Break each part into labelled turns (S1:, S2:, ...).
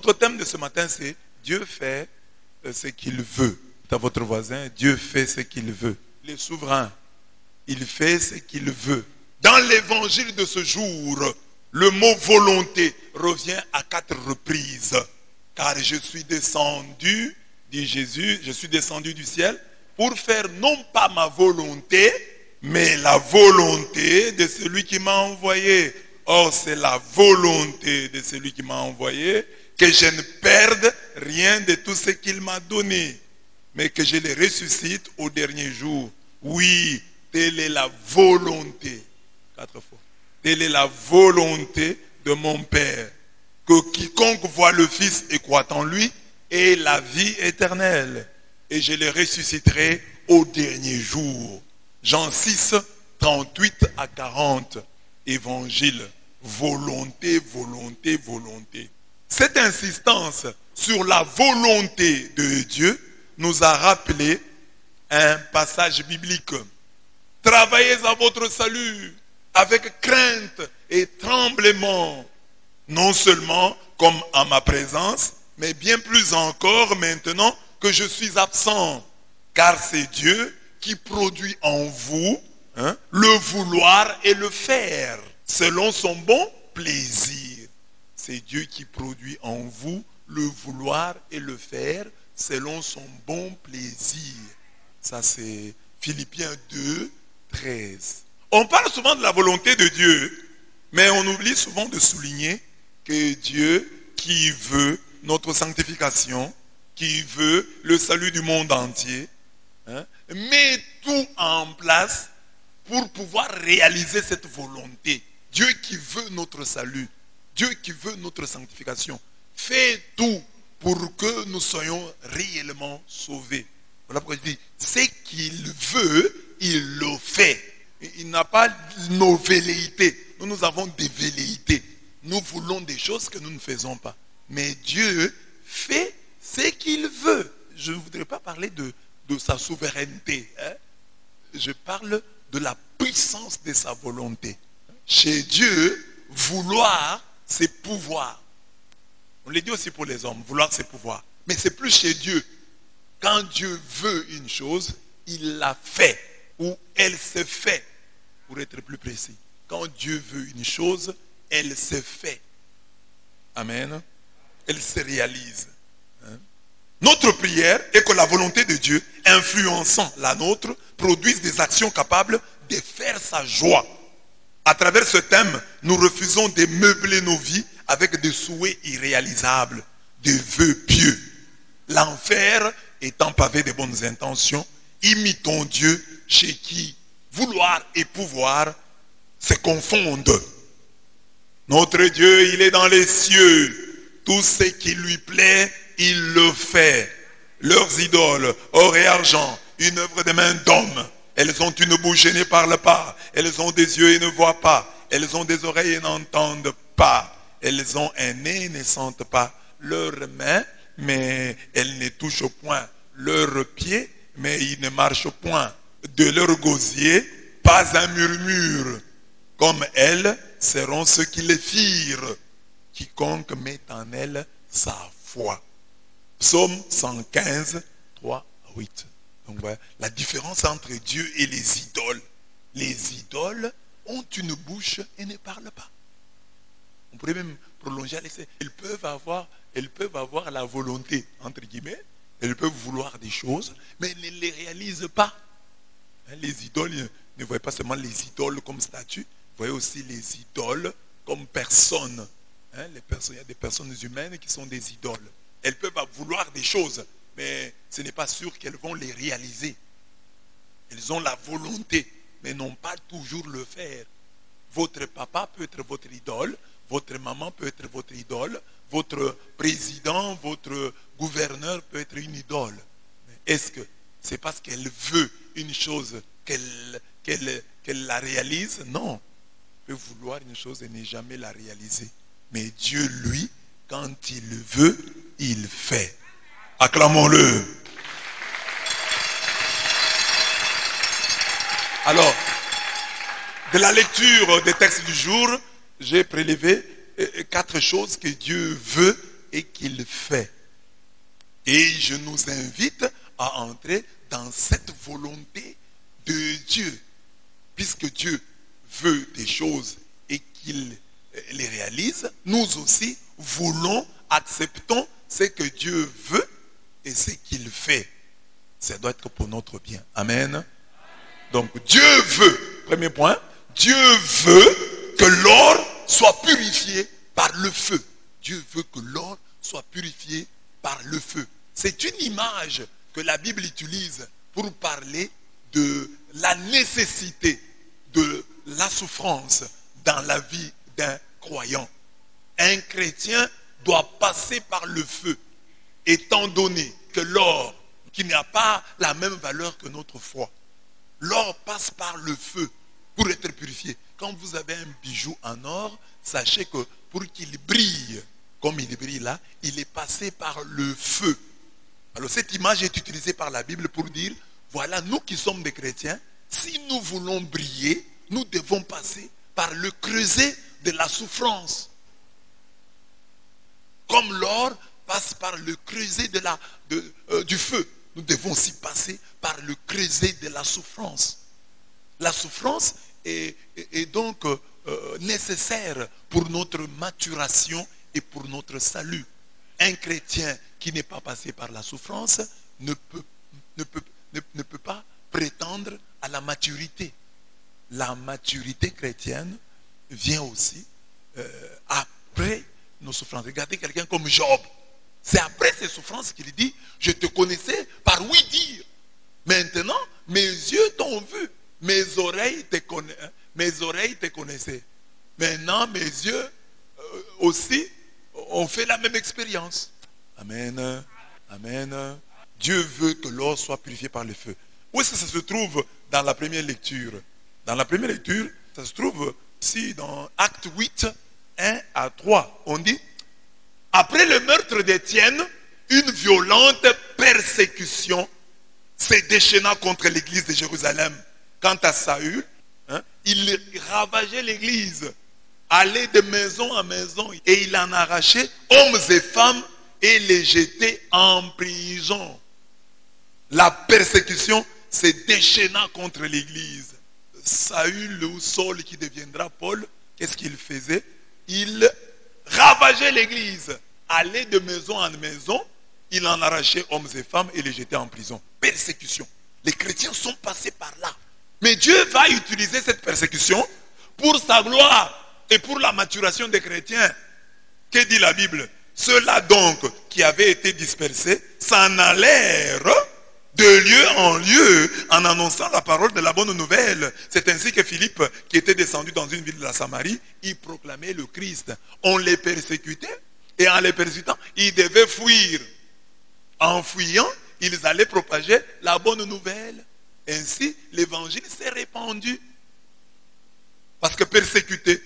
S1: Notre thème de ce matin, c'est Dieu fait ce qu'il veut. À votre voisin, Dieu fait ce qu'il veut. Il est souverain. Il fait ce qu'il veut. Dans l'évangile de ce jour, le mot volonté revient à 4 reprises. Car je suis descendu, dit Jésus, je suis descendu du ciel pour faire non pas ma volonté, mais la volonté de celui qui m'a envoyé. Or, c'est la volonté de celui qui m'a envoyé que je ne perde rien de tout ce qu'il m'a donné, mais que je le ressuscite au dernier jour. Oui, telle est la volonté. 4 fois. Telle est la volonté de mon Père, que quiconque voit le Fils et croit en lui ait la vie éternelle, et je le ressusciterai au dernier jour. Jean 6, 38 à 40. Évangile. Volonté, volonté, volonté. Cette insistance sur la volonté de Dieu nous a rappelé un passage biblique. Travaillez à votre salut avec crainte et tremblement, non seulement comme en ma présence, mais bien plus encore maintenant que je suis absent. Car c'est Dieu qui produit en vous le vouloir et le faire, selon son bon plaisir. C'est Dieu qui produit en vous le vouloir et le faire, selon son bon plaisir. Ça c'est Philippiens 2, 13. On parle souvent de la volonté de Dieu, mais on oublie souvent de souligner que Dieu qui veut notre sanctification, qui veut le salut du monde entier, met tout en place pour pouvoir réaliser cette volonté. Dieu qui veut notre salut, Dieu qui veut notre sanctification, fait tout pour que nous soyons réellement sauvés. Voilà pourquoi je dis, ce qu'il veut, il le fait. Il n'a pas nos velléités. Nous avons des velléités. Nous voulons des choses que nous ne faisons pas. Mais Dieu fait ce qu'il veut. Je ne voudrais pas parler de sa souveraineté. Je parle de la puissance de sa volonté. Chez Dieu, vouloir, c'est pouvoir. On le dit aussi pour les hommes, vouloir, c'est pouvoir. Mais c'est plus chez Dieu. Quand Dieu veut une chose, il la fait. Ou elle se fait, pour être plus précis. Quand Dieu veut une chose, elle se fait. Amen. Elle se réalise. Notre prière est que la volonté de Dieu, influençant la nôtre, produise des actions capables de faire sa joie. À travers ce thème, nous refusons de meubler nos vies avec des souhaits irréalisables, des vœux pieux. L'enfer étant pavé de bonnes intentions, imitons Dieu chez qui vouloir et pouvoir se confondent. Notre Dieu, il est dans les cieux. Tout ce qui lui plaît, il le fait. Leurs idoles, or et argent, une œuvre des mains d'hommes. Elles ont une bouche et ne parlent pas. Elles ont des yeux et ne voient pas. Elles ont des oreilles et n'entendent pas. Elles ont un nez et ne sentent pas. Leurs mains, mais elles ne touchent point. Leurs pieds, mais ils ne marchent point. De leur gosier, pas un murmure. Comme elles seront ceux qui les firent. Quiconque met en elles sa foi. Psaume 115, 3 à 8. Donc voilà, la différence entre Dieu et les idoles. Les idoles ont une bouche et ne parlent pas. On pourrait même prolonger à l'essai. Elles peuvent avoir la volonté, entre guillemets. Elles peuvent vouloir des choses, mais elles ne les réalisent pas. Les idoles, ne voyez pas seulement les idoles comme statues, vous voyez aussi les idoles comme personnes. Il y a des personnes humaines qui sont des idoles. Elles peuvent vouloir des choses, mais ce n'est pas sûr qu'elles vont les réaliser. Elles ont la volonté, mais n'ont pas toujours le faire. Votre papa peut être votre idole, votre maman peut être votre idole, votre président, votre gouverneur peut être une idole. Mais est-ce que c'est parce qu'elle veut une chose qu'elle la réalise? Non. Elle peut vouloir une chose et ne jamais la réaliser. Mais Dieu, lui, quand il le veut, il fait. Acclamons-le. Alors, de la lecture des textes du jour, j'ai prélevé 4 choses que Dieu veut et qu'il fait. Et je nous invite à entrer dans cette volonté de Dieu. Puisque Dieu veut des choses et qu'il les réalise, nous aussi voulons, acceptons ce que Dieu veut et ce qu'il fait. Ça doit être pour notre bien. Amen. Donc Dieu veut, premier point, Dieu veut que l'or soit purifié par le feu. Dieu veut que l'or soit purifié par le feu. C'est une image que la Bible utilise pour parler de la nécessité de la souffrance dans la vie d'un croyant. Un chrétien doit passer par le feu, étant donné que l'or, qui n'a pas la même valeur que notre foi, l'or passe par le feu pour être purifié. Quand vous avez un bijou en or, sachez que pour qu'il brille, comme il brille là, il est passé par le feu. Alors cette image est utilisée par la Bible pour dire, voilà, nous qui sommes des chrétiens, si nous voulons briller, nous devons passer par le creuset de la souffrance. Comme l'or passe par le creuset du feu, nous devons aussi passer par le creuset de la souffrance. La souffrance est donc nécessaire pour notre maturation et pour notre salut. Un chrétien qui n'est pas passé par la souffrance ne peut pas prétendre à la maturité. La maturité chrétienne vient aussi après nos souffrances. Regardez quelqu'un comme Job. C'est après ses souffrances qu'il dit, je te connaissais par oui dire. Maintenant, mes yeux t'ont vu, mes oreilles te connaissaient. Maintenant, mes yeux aussi ont fait la même expérience. Amen. Amen. Dieu veut que l'or soit purifié par le feu. Où est-ce que ça se trouve dans la première lecture? Dans la première lecture, ça se trouve ici dans Acte 8, 1 à 3. On dit, après le meurtre d'Étienne, une violente persécution s'est déchaînée contre l'église de Jérusalem. Quant à Saül, il ravageait l'église, allait de maison en maison, et il en arrachait hommes et femmes et les jetait en prison. La persécution s'est déchaînée contre l'église. Saül ou Saul qui deviendra Paul, qu'est-ce qu'il faisait? Il ravageait l'église, allait de maison en maison, il en arrachait hommes et femmes et les jetait en prison. Persécution. Les chrétiens sont passés par là. Mais Dieu va utiliser cette persécution pour sa gloire et pour la maturation des chrétiens. Que dit la Bible? Ceux-là donc qui avaient été dispersés s'en allèrent de lieu en lieu en annonçant la parole de la bonne nouvelle. C'est ainsi que Philippe, qui était descendu dans une ville de la Samarie, il proclamait le Christ. On les persécutait et en les persécutant, ils devaient fuir. En fuyant, ils allaient propager la bonne nouvelle. Ainsi, l'évangile s'est répandu. Parce que persécuté,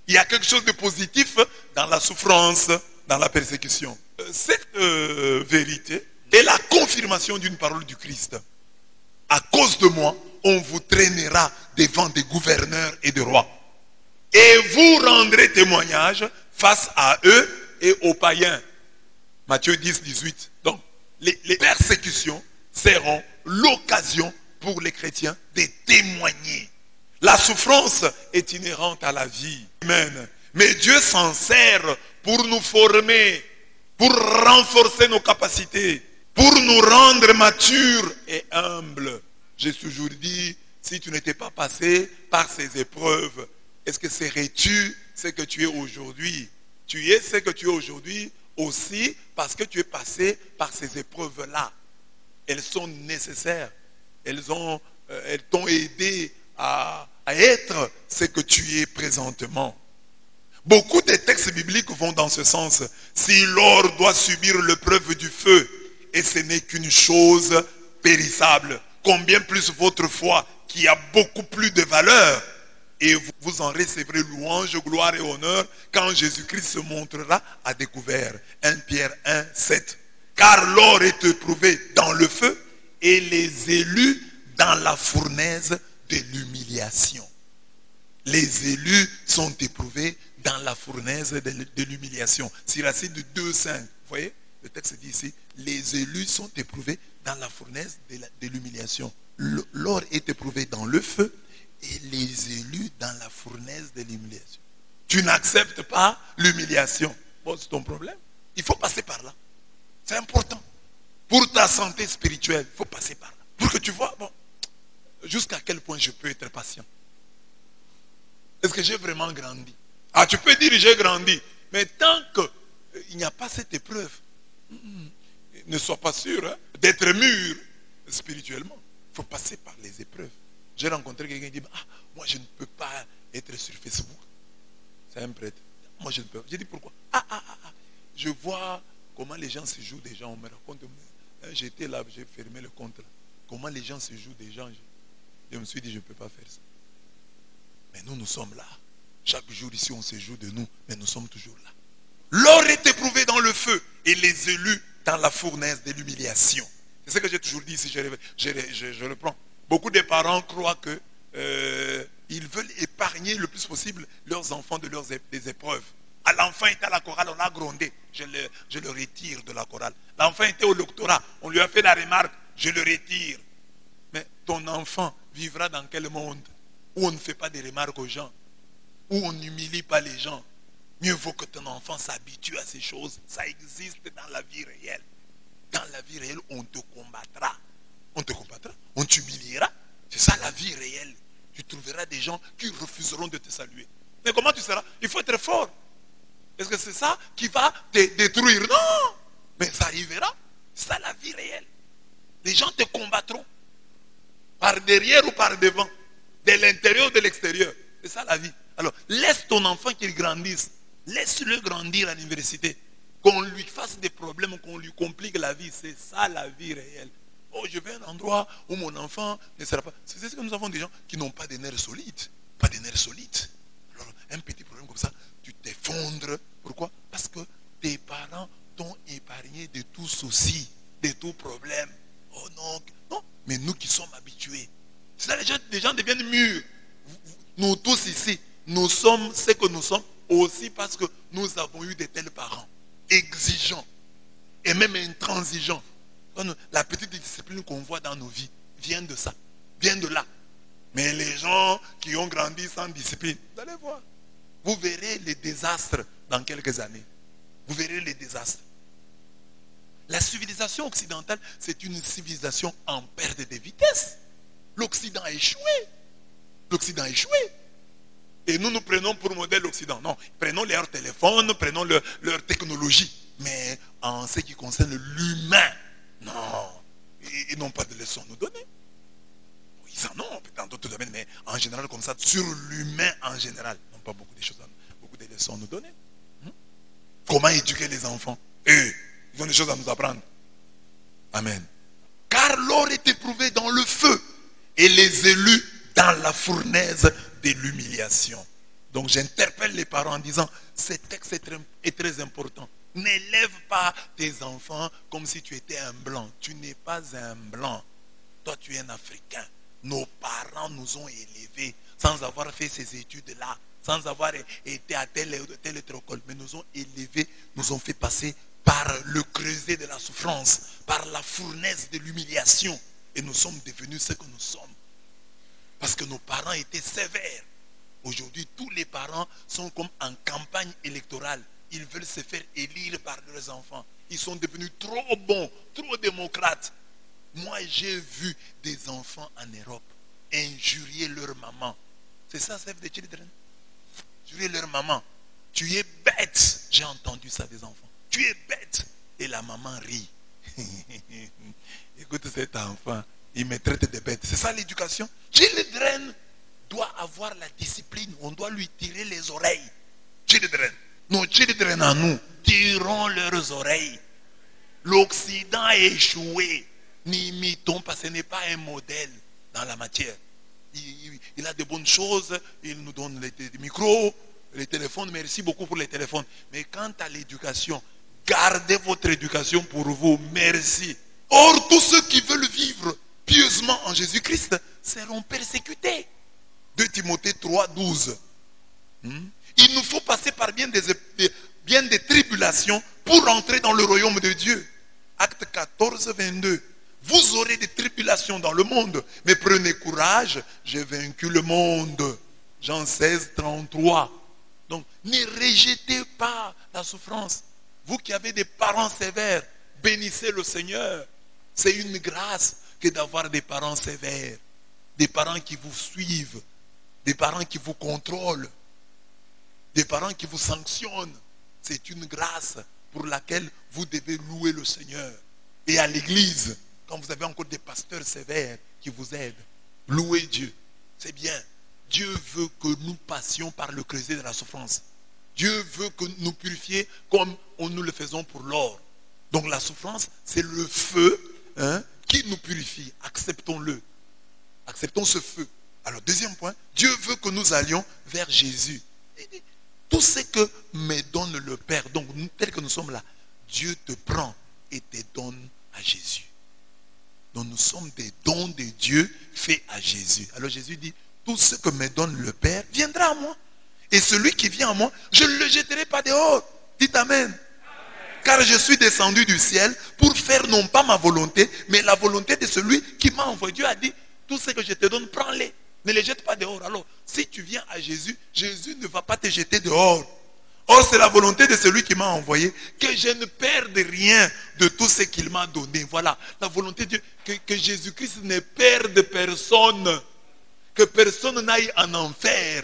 S1: il y a quelque chose de positif dans la souffrance, dans la persécution. Cette vérité est la confirmation d'une parole du Christ. À cause de moi, on vous traînera devant des gouverneurs et des rois. Et vous rendrez témoignage face à eux et aux païens. Matthieu 10, 18. Donc, les persécutions seront l'occasion pour les chrétiens de témoigner. La souffrance est inhérente à la vie humaine. Mais Dieu s'en sert pour nous former, pour renforcer nos capacités, pour nous rendre matures et humbles. J'ai toujours dit, si tu n'étais pas passé par ces épreuves, est-ce que serais-tu ce que tu es aujourd'hui? Tu es ce que tu es aujourd'hui aussi parce que tu es passé par ces épreuves-là. Elles sont nécessaires. Elles t'ont aidé à être ce que tu es présentement. Beaucoup de textes bibliques vont dans ce sens. Si l'or doit subir l'épreuve du feu, et ce n'est qu'une chose périssable, combien plus votre foi, qui a beaucoup plus de valeur, et vous en recevrez louange, gloire et honneur, quand Jésus-Christ se montrera à découvert. 1 Pierre 1, 7. Car l'or est éprouvé dans le feu, et les élus dans la fournaise de l'humiliation. Les élus sont éprouvés dans la fournaise de l'humiliation. Siracide 2,5. Vous voyez, le texte dit ici, les élus sont éprouvés dans la fournaise de l'humiliation. L'or est éprouvé dans le feu et les élus dans la fournaise de l'humiliation. Tu n'acceptes pas l'humiliation. Bon, c'est ton problème. Il faut passer par là. C'est important. Pour ta santé spirituelle, il faut passer par là. Pour que tu vois, bon, jusqu'à quel point je peux être patient. Est-ce que j'ai vraiment grandi? Ah, tu peux dire j'ai grandi. Mais tant qu'il n'y a pas cette épreuve, ne sois pas sûr hein, d'être mûr spirituellement. Il faut passer par les épreuves. J'ai rencontré quelqu'un qui dit, ah, moi je ne peux pas être sur Facebook. C'est un prêtre. Moi je ne peux pas. J'ai dit pourquoi? Je vois comment les gens se jouent des gens. On me raconte. J'étais là, j'ai fermé le compte là. Comment les gens se jouent des gens. Je me suis dit, je ne peux pas faire ça. Mais nous sommes là. Chaque jour ici, on se joue de nous, mais nous sommes toujours là. L'or est éprouvé dans le feu et les élus dans la fournaise de l'humiliation. C'est ce que j'ai toujours dit ici, je reprends. Beaucoup de parents croient que ils veulent épargner le plus possible leurs enfants des épreuves. L'enfant était à la chorale, on l'a grondé, je le retire de la chorale. L'enfant était au doctorat, on lui a fait la remarque, je le retire. Mais ton enfant vivra dans quel monde où on ne fait pas des remarques aux gens, où on n'humilie pas les gens? Mieux vaut que ton enfant s'habitue à ces choses. Ça existe dans la vie réelle. Dans la vie réelle, on te combattra. On te combattra, on t'humiliera. C'est ça la vie réelle. Tu trouveras des gens qui refuseront de te saluer. Mais comment tu seras? Il faut être fort. Est-ce que c'est ça qui va te détruire? Non. Mais ça arrivera. C'est ça la vie réelle. Les gens te combattront. Par derrière ou par devant. De l'intérieur ou de l'extérieur. C'est ça la vie. Alors, laisse ton enfant qu'il grandisse. Laisse-le grandir à l'université. Qu'on lui fasse des problèmes, qu'on lui complique la vie. C'est ça la vie réelle. Oh, je vais à un endroit où mon enfant ne sera pas... C'est ce que nous avons des gens qui n'ont pas des nerfs solides. Pas des nerfs solides. Alors, un petit problème comme ça, tu t'effondres. Pourquoi? Parce que tes parents t'ont épargné de tout souci, de tout problème. Oh non, non. Mais nous qui sommes habitués. C'est ça, les gens deviennent mûrs. Nous tous ici, nous sommes ce que nous sommes aussi parce que nous avons eu de tels parents. Exigeants. Et même intransigeants. La petite discipline qu'on voit dans nos vies vient de ça. Vient de là. Mais les gens qui ont grandi sans discipline, vous allez voir. Vous verrez les désastres dans quelques années. Vous verrez les désastres. La civilisation occidentale, c'est une civilisation en perte de vitesse. L'Occident a échoué. L'Occident a échoué. Et nous prenons pour modèle l'Occident. Non, prenons leur téléphone, prenons leur technologie. Mais en ce qui concerne l'humain, non. Ils n'ont pas de leçons à nous donner. Ils en ont dans d'autres domaines, mais en général, comme ça, sur l'humain en général, ils n'ont pas beaucoup de leçons à nous donner. Comment éduquer les enfants? Eux, ils ont des choses à nous apprendre. Amen. Car l'or est éprouvé dans le feu et les élus dans la fournaise de l'humiliation. Donc j'interpelle les parents en disant, ce texte est très important. N'élève pas tes enfants comme si tu étais un blanc. Tu n'es pas un blanc. Toi, tu es un Africain. Nos parents nous ont élevés sans avoir fait ces études-là, sans avoir été à telle école. Mais nous ont élevés, nous ont fait passer par le creuset de la souffrance, par la fournaise de l'humiliation. Et nous sommes devenus ce que nous sommes. Parce que nos parents étaient sévères. Aujourd'hui, tous les parents sont comme en campagne électorale. Ils veulent se faire élire par leurs enfants. Ils sont devenus trop bons, trop démocrates. Moi, j'ai vu des enfants en Europe injurier leur maman. C'est ça, Save the Children. Injurier leur maman. Tu es bête. J'ai entendu ça des enfants. Tu es bête. Et la maman rit. Écoute cet enfant. Il me traite de bête. C'est ça l'éducation. Children doit avoir la discipline. On doit lui tirer les oreilles. Children. Nos children à nous tirons leurs oreilles. L'Occident a échoué. N'imitons pas, ce n'est pas un modèle dans la matière. Il a de bonnes choses, il nous donne les micros, les téléphones, merci beaucoup pour les téléphones. Mais quant à l'éducation, gardez votre éducation pour vous, merci. Or, tous ceux qui veulent vivre pieusement en Jésus-Christ seront persécutés. 2 Timothée 3, 12. Il nous faut passer par bien des tribulations pour entrer dans le royaume de Dieu. Acte 14, 22. Vous aurez des tribulations dans le monde, mais prenez courage, j'ai vaincu le monde. Jean 16, 33. Donc, ne rejetez pas la souffrance. Vous qui avez des parents sévères, bénissez le Seigneur. C'est une grâce que d'avoir des parents sévères, des parents qui vous suivent, des parents qui vous contrôlent, des parents qui vous sanctionnent. C'est une grâce pour laquelle vous devez louer le Seigneur. Et à l'église, quand vous avez encore des pasteurs sévères qui vous aident, louez Dieu. C'est bien. Dieu veut que nous passions par le creuset de la souffrance. Dieu veut que nous purifions comme nous le faisons pour l'or. Donc la souffrance, c'est le feu qui nous purifie. Acceptons-le. Acceptons ce feu. Alors deuxième point, Dieu veut que nous allions vers Jésus. Tout ce que me donne le Père, donc tel que nous sommes là, Dieu te prend et te donne à Jésus. Donc nous sommes des dons de Dieu faits à Jésus. Alors Jésus dit, tout ce que me donne le Père viendra à moi. Et celui qui vient à moi, je ne le jetterai pas dehors. Dites Amen. Amen. Car je suis descendu du ciel pour faire non pas ma volonté, mais la volonté de celui qui m'a envoyé. Dieu a dit, tout ce que je te donne, prends-les. Ne les jette pas dehors. Alors, si tu viens à Jésus, Jésus ne va pas te jeter dehors. Or, c'est la volonté de celui qui m'a envoyé, que je ne perde rien de tout ce qu'il m'a donné. Voilà, la volonté de Dieu, que Jésus-Christ ne perde personne. Que personne n'aille en enfer.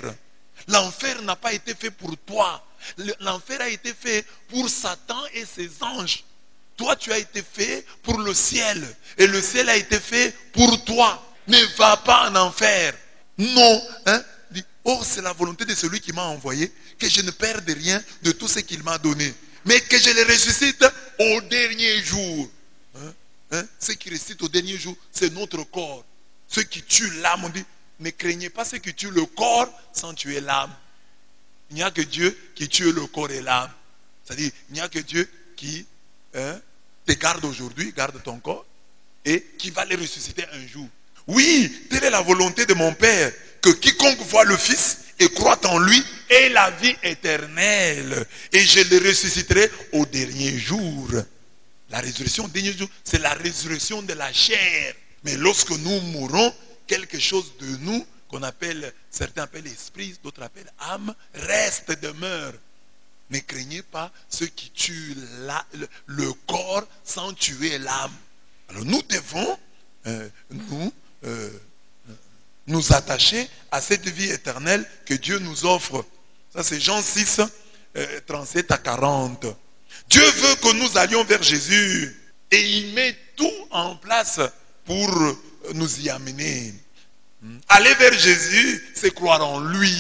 S1: L'enfer n'a pas été fait pour toi. L'enfer a été fait pour Satan et ses anges. Toi, tu as été fait pour le ciel. Et le ciel a été fait pour toi. Ne va pas en enfer. Non. Or, c'est la volonté de celui qui m'a envoyé, que je ne perde rien de tout ce qu'il m'a donné. Mais que je les ressuscite au dernier jour. Ceux qui ressuscitent au dernier jour, c'est notre corps. Ceux qui tuent l'âme, on dit, ne craignez pas ceux qui tuent le corps sans tuer l'âme. Il n'y a que Dieu qui tue le corps et l'âme. C'est-à-dire, il n'y a que Dieu qui te garde aujourd'hui, garde ton corps, et qui va les ressusciter un jour. Oui, telle est la volonté de mon Père, que quiconque voit le Fils et croit en lui ait la vie éternelle. Et je le ressusciterai au dernier jour. La résurrection au dernier jour, c'est la résurrection de la chair. Mais lorsque nous mourrons, quelque chose de nous, qu'on appelle, certains appellent esprit, d'autres appellent âme, reste, demeure. Ne craignez pas ceux qui tuent le corps sans tuer l'âme. Alors nous devons nous attacher à cette vie éternelle que Dieu nous offre. Ça c'est Jean 6, 37 à 40. Dieu veut que nous allions vers Jésus et il met tout en place pour nous y amener. Aller vers Jésus, c'est croire en lui.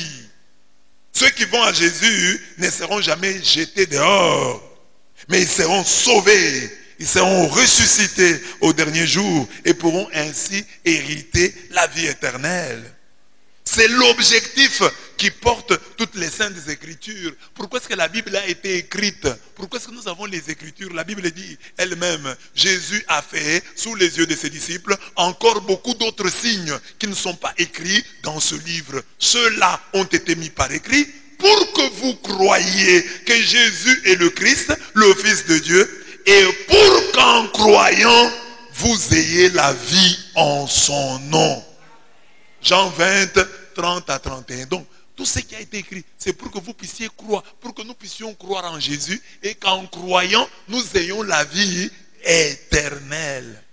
S1: Ceux qui vont à Jésus ne seront jamais jetés dehors, mais ils seront sauvés. Ils seront ressuscités au dernier jour et pourront ainsi hériter la vie éternelle. C'est l'objectif qui porte toutes les saintes écritures. Pourquoi est-ce que la Bible a été écrite? Pourquoi est-ce que nous avons les écritures? La Bible dit elle-même, Jésus a fait, sous les yeux de ses disciples, encore beaucoup d'autres signes qui ne sont pas écrits dans ce livre. Ceux-là ont été mis par écrit pour que vous croyiez que Jésus est le Christ, le Fils de Dieu, et pour qu'en croyant, vous ayez la vie en son nom. Jean 20, 30 à 31. Donc, tout ce qui a été écrit, c'est pour que vous puissiez croire, pour que nous puissions croire en Jésus, et qu'en croyant, nous ayons la vie éternelle.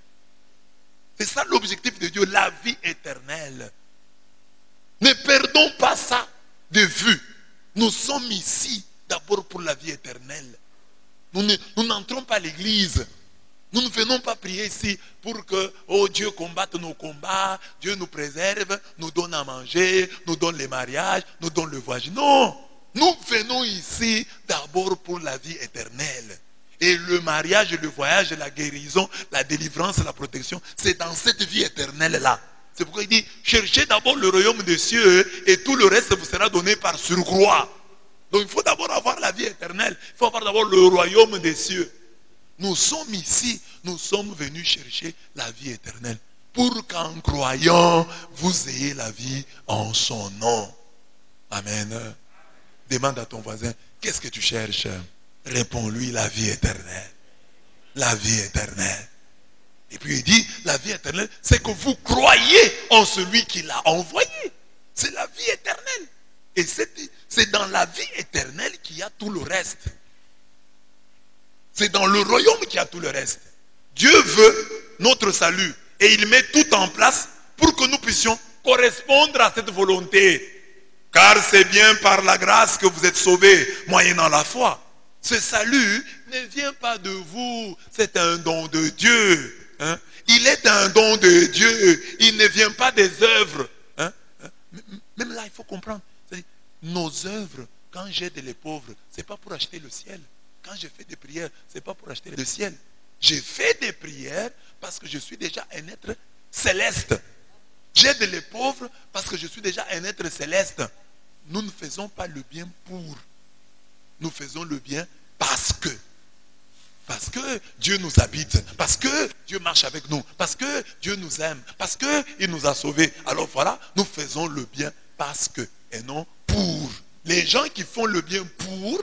S1: C'est ça l'objectif de Dieu, la vie éternelle. Ne perdons pas ça de vue. Nous sommes ici d'abord pour la vie éternelle. Nous n'entrons pas à l'église. Nous ne venons pas prier ici pour que Dieu combatte nos combats, Dieu nous préserve, nous donne à manger, nous donne les mariages, nous donne le voyage. Non, nous venons ici d'abord pour la vie éternelle. Et le mariage, le voyage, la guérison, la délivrance, la protection, c'est dans cette vie éternelle-là. C'est pourquoi il dit, cherchez d'abord le royaume des cieux et tout le reste vous sera donné par surcroît. Donc il faut d'abord avoir la vie éternelle. Il faut avoir d'abord le royaume des cieux. Nous sommes ici, nous sommes venus chercher la vie éternelle. pour qu'en croyant, vous ayez la vie en son nom. Amen. Demande à ton voisin, qu'est-ce que tu cherches? Réponds-lui, la vie éternelle. La vie éternelle. Et puis il dit, la vie éternelle, c'est que vous croyez en celui qui l'a envoyé. C'est la vie éternelle. Et c'est dans la vie éternelle qu'il y a tout le reste. C'est dans le royaume qu'il y a tout le reste. Dieu veut notre salut. Et il met tout en place pour que nous puissions correspondre à cette volonté. Car c'est bien par la grâce que vous êtes sauvés, moyennant la foi. Ce salut ne vient pas de vous, c'est un don de Dieu. Hein? Il est un don de Dieu, il ne vient pas des œuvres. Hein? Même là, il faut comprendre. Nos œuvres, quand j'aide les pauvres, ce n'est pas pour acheter le ciel. Quand je fais des prières, ce n'est pas pour acheter le ciel. J'ai fait des prières parce que je suis déjà un être céleste. J'aide les pauvres parce que je suis déjà un être céleste. Nous ne faisons pas le bien pour. Nous faisons le bien parce que. Parce que Dieu nous habite. Parce que Dieu marche avec nous. Parce que Dieu nous aime. Parce qu'il nous a sauvés. Alors voilà, nous faisons le bien parce que. Et non pour. Les gens qui font le bien pour,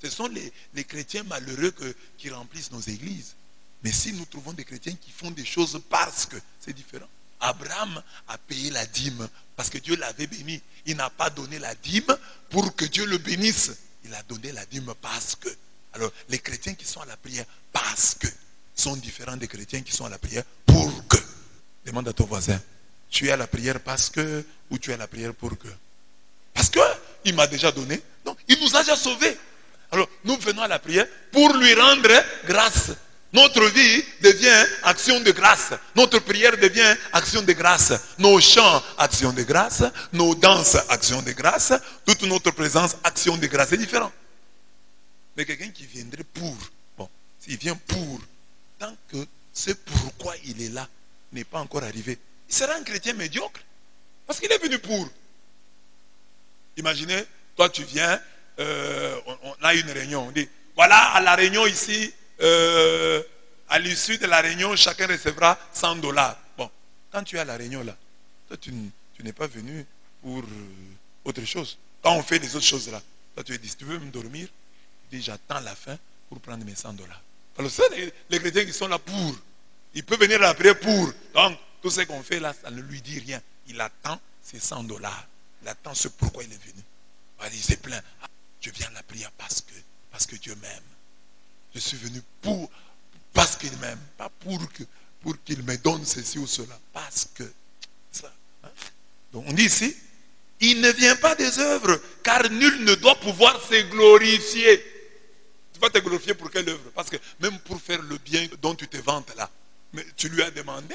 S1: ce sont les chrétiens malheureux qui remplissent nos églises. Mais si nous trouvons des chrétiens qui font des choses parce que, c'est différent. Abraham a payé la dîme parce que Dieu l'avait béni. Il n'a pas donné la dîme pour que Dieu le bénisse. Il a donné la dîme parce que. Alors, les chrétiens qui sont à la prière parce que sont différents des chrétiens qui sont à la prière pour que. Demande à ton voisin, tu es à la prière parce que ou tu es à la prière pour que? Parce que il m'a déjà donné. Donc, il nous a déjà sauvés. Alors, nous venons à la prière pour lui rendre grâce. Notre vie devient action de grâce. Notre prière devient action de grâce. Nos chants, action de grâce. Nos danses, action de grâce. Toute notre présence, action de grâce. C'est différent. Mais quelqu'un qui viendrait pour, bon, s'il vient pour, tant que c'est pourquoi il est là n'est pas encore arrivé, il sera un chrétien médiocre. Parce qu'il est venu pour. Imaginez, toi tu viens, on a une réunion, on dit, voilà, à la réunion ici, à l'issue de la réunion, chacun recevra $100. Bon, quand tu es à la réunion là, toi tu n'es pas venu pour autre chose. Quand on fait les autres choses là, toi tu dis, tu veux me dormir? Je dis, j'attends la fin pour prendre mes $100. Alors ça, les chrétiens qui sont là pour, il peut venir à la prière pour. Donc, tout ce qu'on fait là, ça ne lui dit rien. Il attend ses $100. Il attend ce pourquoi il est venu. Il s'est plaint. Ah, je viens à la prière parce que Dieu m'aime. Je suis venu pour, parce qu'il m'aime. Pas pour qu'il me donne ceci ou cela. Parce que. Ça, hein? Donc on dit ici, il ne vient pas des œuvres, car nul ne doit pouvoir se glorifier. Tu vas te glorifier pour quelle œuvre? Parce que même pour faire le bien dont tu te vantes là, mais tu lui as demandé.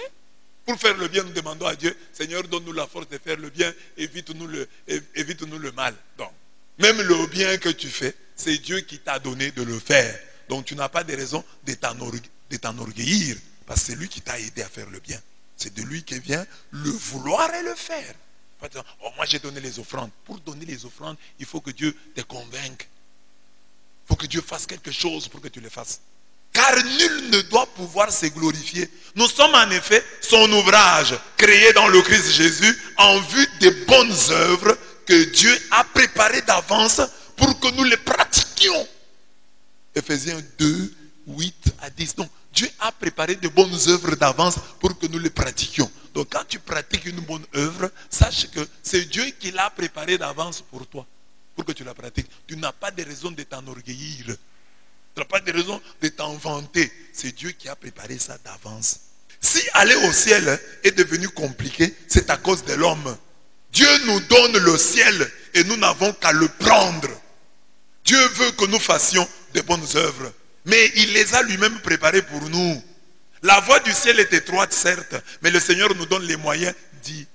S1: Pour faire le bien, nous demandons à Dieu, Seigneur, donne-nous la force de faire le bien, évite-nous le mal. Donc, même le bien que tu fais, c'est Dieu qui t'a donné de le faire. Donc, tu n'as pas de raison de t'enorgueillir, parce que c'est lui qui t'a aidé à faire le bien. C'est de lui qui vient le vouloir et le faire. Pas dire, oh, moi j'ai donné les offrandes. Pour donner les offrandes, il faut que Dieu te convainque. Il faut que Dieu fasse quelque chose pour que tu le fasses. Car nul ne doit pouvoir se glorifier. Nous sommes en effet son ouvrage, créé dans le Christ Jésus, en vue des bonnes œuvres que Dieu a préparées d'avance pour que nous les pratiquions. Ephésiens 2, 8 à 10. Donc, Dieu a préparé de bonnes œuvres d'avance pour que nous les pratiquions. Donc, quand tu pratiques une bonne œuvre, sache que c'est Dieu qui l'a préparée d'avance pour toi, pour que tu la pratiques. Tu n'as pas de raison de t'enorgueillir. Tu n'as pas de raison de t'en vanter. C'est Dieu qui a préparé ça d'avance. Si aller au ciel est devenu compliqué, c'est à cause de l'homme. Dieu nous donne le ciel et nous n'avons qu'à le prendre. Dieu veut que nous fassions de bonnes œuvres. Mais il les a lui-même préparées pour nous. La voie du ciel est étroite, certes, mais le Seigneur nous donne les moyens d'y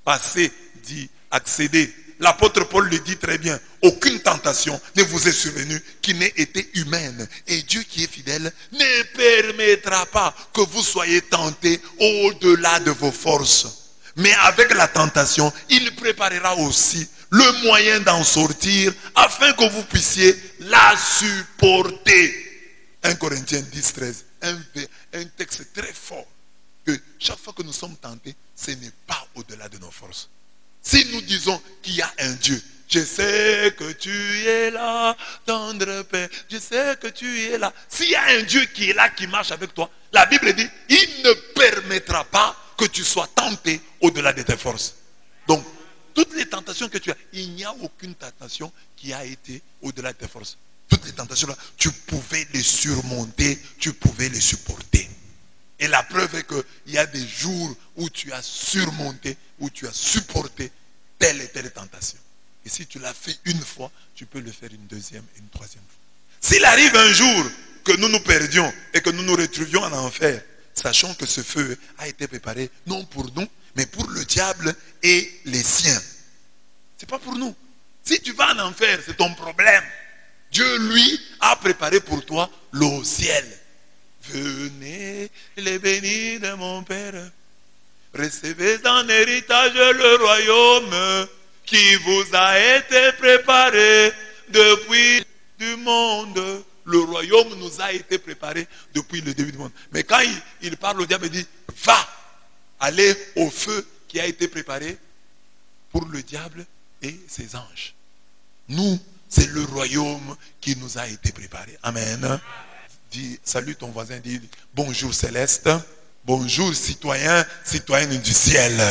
S1: passer, d'y accéder. L'apôtre Paul le dit très bien. Aucune tentation ne vous est survenue qui n'ait été humaine. Et Dieu qui est fidèle ne permettra pas que vous soyez tentés au-delà de vos forces. Mais avec la tentation, il préparera aussi le moyen d'en sortir afin que vous puissiez la supporter. 1 Corinthiens 10, 13. Un texte très fort. que chaque fois que nous sommes tentés, ce n'est pas au-delà de nos forces. Si nous disons qu'il y a un Dieu, je sais que tu es là, tendre Père, je sais que tu es là. S'il y a un Dieu qui est là, qui marche avec toi, la Bible dit, il ne permettra pas que tu sois tenté au-delà de tes forces. Donc, toutes les tentations que tu as, il n'y a aucune tentation qui a été au-delà de tes forces. Toutes les tentations là, tu pouvais les surmonter, tu pouvais les supporter. Et la preuve est qu'il y a des jours où tu as surmonté, où tu as supporté telle et telle tentation. Et si tu l'as fait une fois, tu peux le faire une deuxième et une troisième fois. S'il arrive un jour que nous nous perdions et que nous nous retrouvions en enfer, sachant que ce feu a été préparé non pour nous, mais pour le diable et les siens. Ce n'est pas pour nous. Si tu vas en enfer, c'est ton problème. Dieu, lui, a préparé pour toi le ciel. Venez, les bénis de mon Père. Recevez en héritage le royaume qui vous a été préparé depuis du monde. Le royaume nous a été préparé depuis le début du monde. Mais quand il parle au diable, il dit, va aller au feu qui a été préparé pour le diable et ses anges. Nous, c'est le royaume qui nous a été préparé. Amen. Dis, salue ton voisin, dis bonjour céleste, bonjour citoyen, citoyenne du ciel.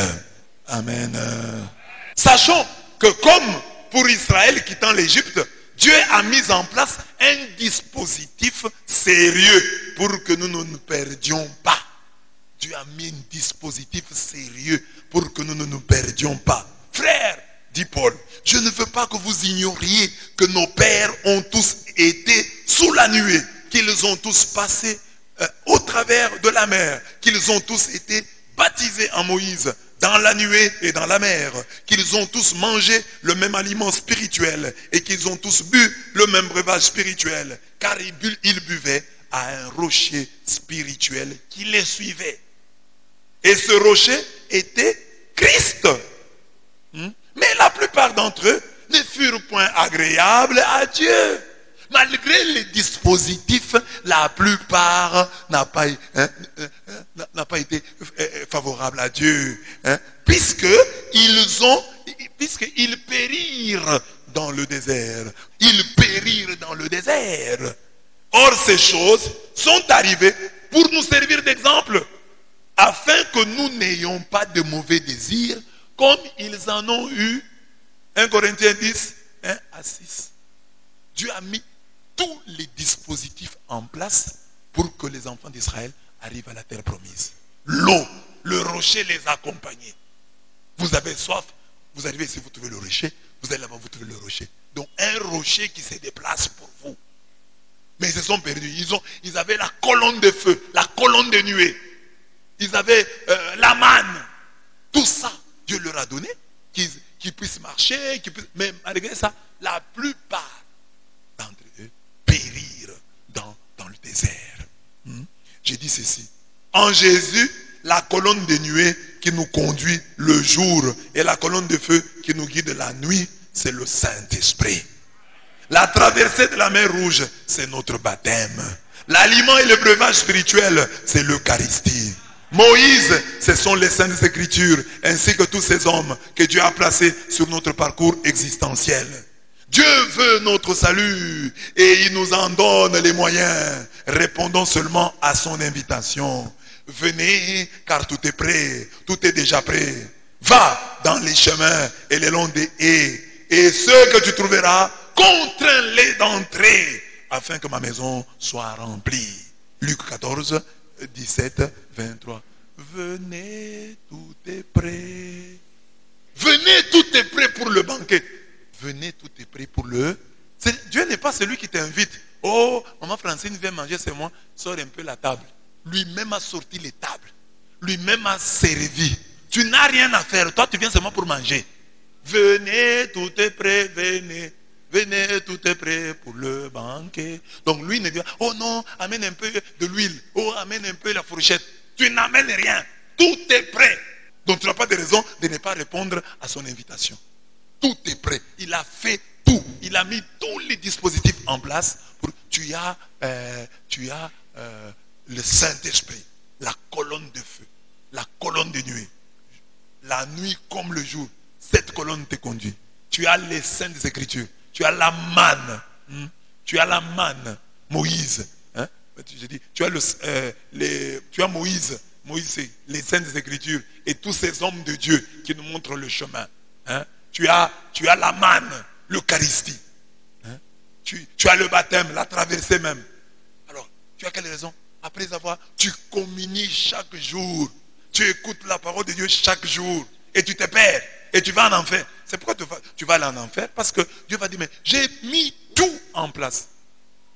S1: Amen. Sachons que comme pour Israël quittant l'Égypte, Dieu a mis en place un dispositif sérieux pour que nous ne nous perdions pas. Dieu a mis un dispositif sérieux pour que nous ne nous perdions pas. Frère, dit Paul, je ne veux pas que vous ignoriez que nos pères ont tous été sous la nuée, qu'ils ont tous passé au travers de la mer, qu'ils ont tous été baptisés en Moïse dans la nuée et dans la mer, qu'ils ont tous mangé le même aliment spirituel et qu'ils ont tous bu le même breuvage spirituel, car ils buvaient à un rocher spirituel qui les suivait. Et ce rocher était Christ. Mais la plupart d'entre eux ne furent point agréables à Dieu. Malgré les dispositifs, la plupart n'a pas été favorable à Dieu. Puisqu'ils périrent dans le désert. Ils périrent dans le désert. Or, ces choses sont arrivées pour nous servir d'exemple, afin que nous n'ayons pas de mauvais désirs, comme ils en ont eu. 1 Corinthiens 10, 1 à 6. Dieu a mis tous les dispositifs en place pour que les enfants d'Israël arrivent à la terre promise. L'eau, le rocher les accompagnait. Vous avez soif, vous arrivez ici, vous trouvez le rocher, vous allez là-bas, vous trouvez le rocher. Donc un rocher qui se déplace pour vous. Mais ils se sont perdus. Ils avaient la colonne de feu, la colonne de nuée. Ils avaient la manne. Tout ça, Dieu leur a donné, qu'ils puissent marcher, mais malgré ça, la plupart d'entre eux périrent dans le désert. J'ai dit ceci. En Jésus, la colonne de nuée qui nous conduit le jour et la colonne de feu qui nous guide la nuit, c'est le Saint-Esprit. La traversée de la mer Rouge, c'est notre baptême. L'aliment et le breuvage spirituel, c'est l'Eucharistie. Moïse, ce sont les saintes écritures, ainsi que tous ces hommes que Dieu a placés sur notre parcours existentiel. Dieu veut notre salut et il nous en donne les moyens. Répondons seulement à son invitation. Venez, car tout est prêt, tout est déjà prêt. Va dans les chemins et les longs des haies, et ceux que tu trouveras, contrains-les d'entrer, afin que ma maison soit remplie. Luc 14, 17, 23. Venez, tout est prêt. Venez, tout est prêt pour le banquet. Venez, tout est prêt pour le... Dieu n'est pas celui qui t'invite. Oh, maman Francine vient manger chez moi, sors un peu la table. Lui-même a sorti les tables. Lui-même a servi. Tu n'as rien à faire. Toi, tu viens seulement pour manger. Venez, tout est prêt, venez. Venez, tout est prêt pour le banquet. Donc lui ne dit pas, oh non, amène un peu de l'huile. Oh, amène un peu la fourchette. Tu n'amènes rien. Tout est prêt. Donc tu n'as pas de raison de ne pas répondre à son invitation. Tout est prêt. Il a fait tout. Il a mis tous les dispositifs en place. Tu as le Saint-Esprit, la colonne de feu, la colonne de nuée. La nuit comme le jour, cette colonne te conduit. Tu as les saintes écritures. Tu as la manne. Tu as la manne. Moïse. Hein? Je dis, tu as Moïse. Moïse, c'est les saintes écritures. Et tous ces hommes de Dieu qui nous montrent le chemin. Hein? Tu as la manne, l'Eucharistie. Hein? Tu as le baptême, la traversée même. Alors, tu as quelle raison? Après avoir, tu communies chaque jour. Tu écoutes la parole de Dieu chaque jour. Et tu te perds. Et tu vas en enfer. C'est pourquoi tu vas aller en enfer. Parce que Dieu va dire, mais j'ai mis tout en place.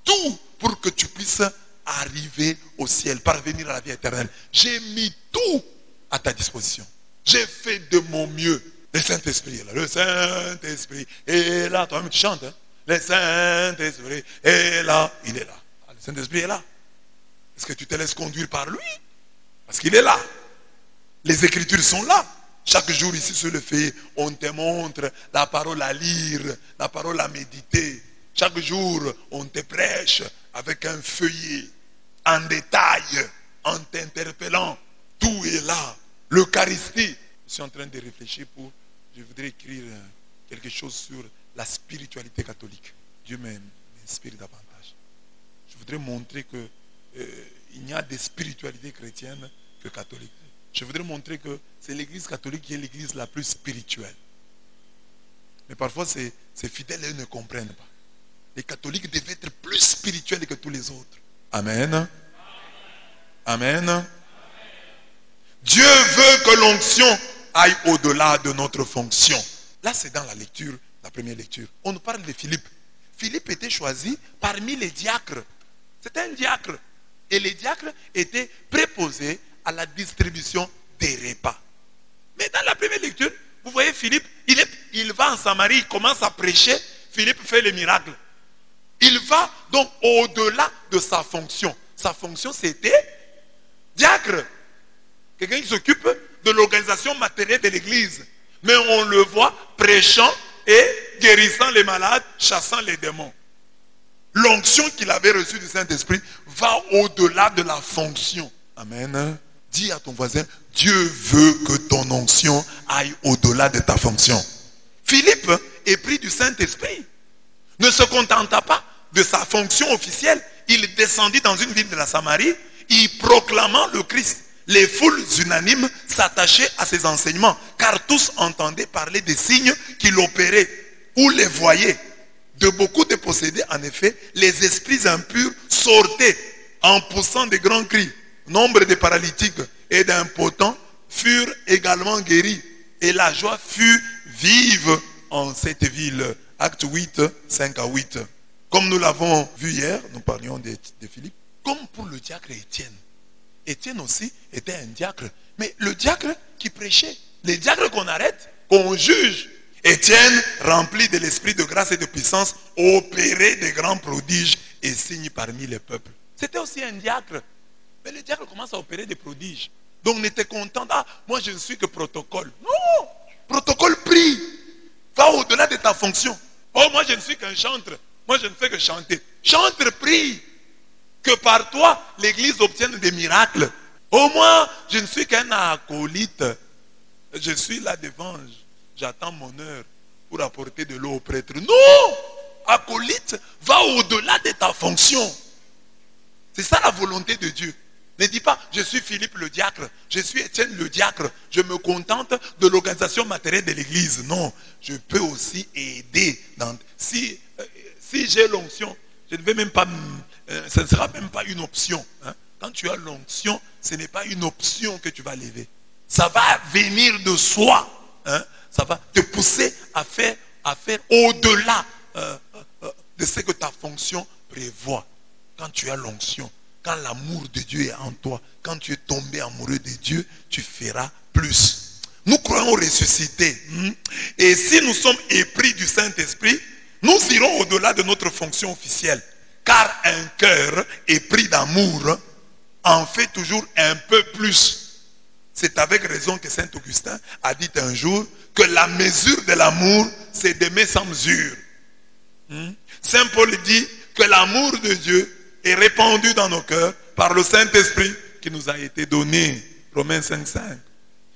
S1: Tout pour que tu puisses arriver au ciel, parvenir à la vie éternelle. J'ai mis tout à ta disposition. J'ai fait de mon mieux. Le Saint-Esprit est là. Le Saint-Esprit est là. Toi-même tu chantes. Hein? Le Saint-Esprit est là. Il est là. Le Saint-Esprit est là. Est-ce que tu te laisses conduire par lui? Parce qu'il est là. Les Écritures sont là. Chaque jour ici sur le feuillet, on te montre la parole à lire, la parole à méditer. Chaque jour, on te prêche avec un feuillet, en détail, en t'interpellant. Tout est là. L'Eucharistie. Je suis en train de réfléchir je voudrais écrire quelque chose sur la spiritualité catholique. Dieu m'inspire davantage. Je voudrais montrer que il n'y a des spiritualités chrétiennes que catholiques. Je voudrais montrer que c'est l'église catholique qui est l'église la plus spirituelle. Mais parfois, ces fidèles, eux, ne comprennent pas. Les catholiques devaient être plus spirituels que tous les autres. Amen. Amen. Dieu veut que l'onction aille au-delà de notre fonction. Là, c'est dans la lecture, la première lecture. On nous parle de Philippe. Philippe était choisi parmi les diacres. C'était un diacre. Et les diacres étaient préposés à la distribution des repas. Mais dans la première lecture, vous voyez Philippe, il va en Samarie, il commence à prêcher. Philippe fait le miracle. Il va donc au-delà de sa fonction. Sa fonction, c'était diacre. Quelqu'un qui s'occupe de l'organisation matérielle de l'église. Mais on le voit prêchant et guérissant les malades, chassant les démons. L'onction qu'il avait reçue du Saint-Esprit va au-delà de la fonction. Amen. Dis à ton voisin, Dieu veut que ton onction aille au-delà de ta fonction. Philippe, épris du Saint-Esprit, ne se contenta pas de sa fonction officielle. Il descendit dans une ville de la Samarie, y proclamant le Christ. Les foules unanimes s'attachaient à ses enseignements, car tous entendaient parler des signes qu'il opérait ou les voyaient. De beaucoup de possédés, en effet, les esprits impurs sortaient en poussant de grands cris. Nombre de paralytiques et d'impotents furent également guéris. Et la joie fut vive en cette ville. Acte 8, 5 à 8. Comme nous l'avons vu hier, nous parlions de Philippe. Comme pour le diacre Étienne. Étienne aussi était un diacre. Mais le diacre qui prêchait. Les diacres qu'on arrête, qu'on juge. Étienne, rempli de l'esprit de grâce et de puissance, opérait de grands prodiges et signes parmi les peuples. C'était aussi un diacre. Mais le diacre commence à opérer des prodiges. Donc on était content. Ah, moi je ne suis que protocole. Non! Protocole prie. Va au-delà de ta fonction. Oh, moi je ne suis qu'un chantre. Moi je ne fais que chanter. Chantre, prie. Que par toi, l'église obtienne des miracles. Oh, moi, je ne suis qu'un acolyte. Je suis là devant. J'attends mon heure pour apporter de l'eau au prêtre. Non! Acolyte, va au-delà de ta fonction. C'est ça la volonté de Dieu. Ne dis pas, je suis Philippe le diacre, je suis Étienne le diacre, je me contente de l'organisation matérielle de l'église. Non, je peux aussi aider. Si j'ai l'onction, je ne vais même pas, ce ne sera même pas une option. Hein. Quand tu as l'onction, ce n'est pas une option que tu vas lever. Ça va venir de soi. Hein. Ça va te pousser à faire au-delà de ce que ta fonction prévoit. Quand tu as l'onction, quand l'amour de Dieu est en toi, quand tu es tombé amoureux de Dieu, tu feras plus. Nous croyons ressusciter. Et si nous sommes épris du Saint-Esprit, nous irons au-delà de notre fonction officielle. Car un cœur épris d'amour en fait toujours un peu plus. C'est avec raison que Saint Augustin a dit un jour que la mesure de l'amour, c'est d'aimer sans mesure. Saint Paul dit que l'amour de Dieu est répandu dans nos cœurs par le Saint-Esprit qui nous a été donné. Romains 5, 5.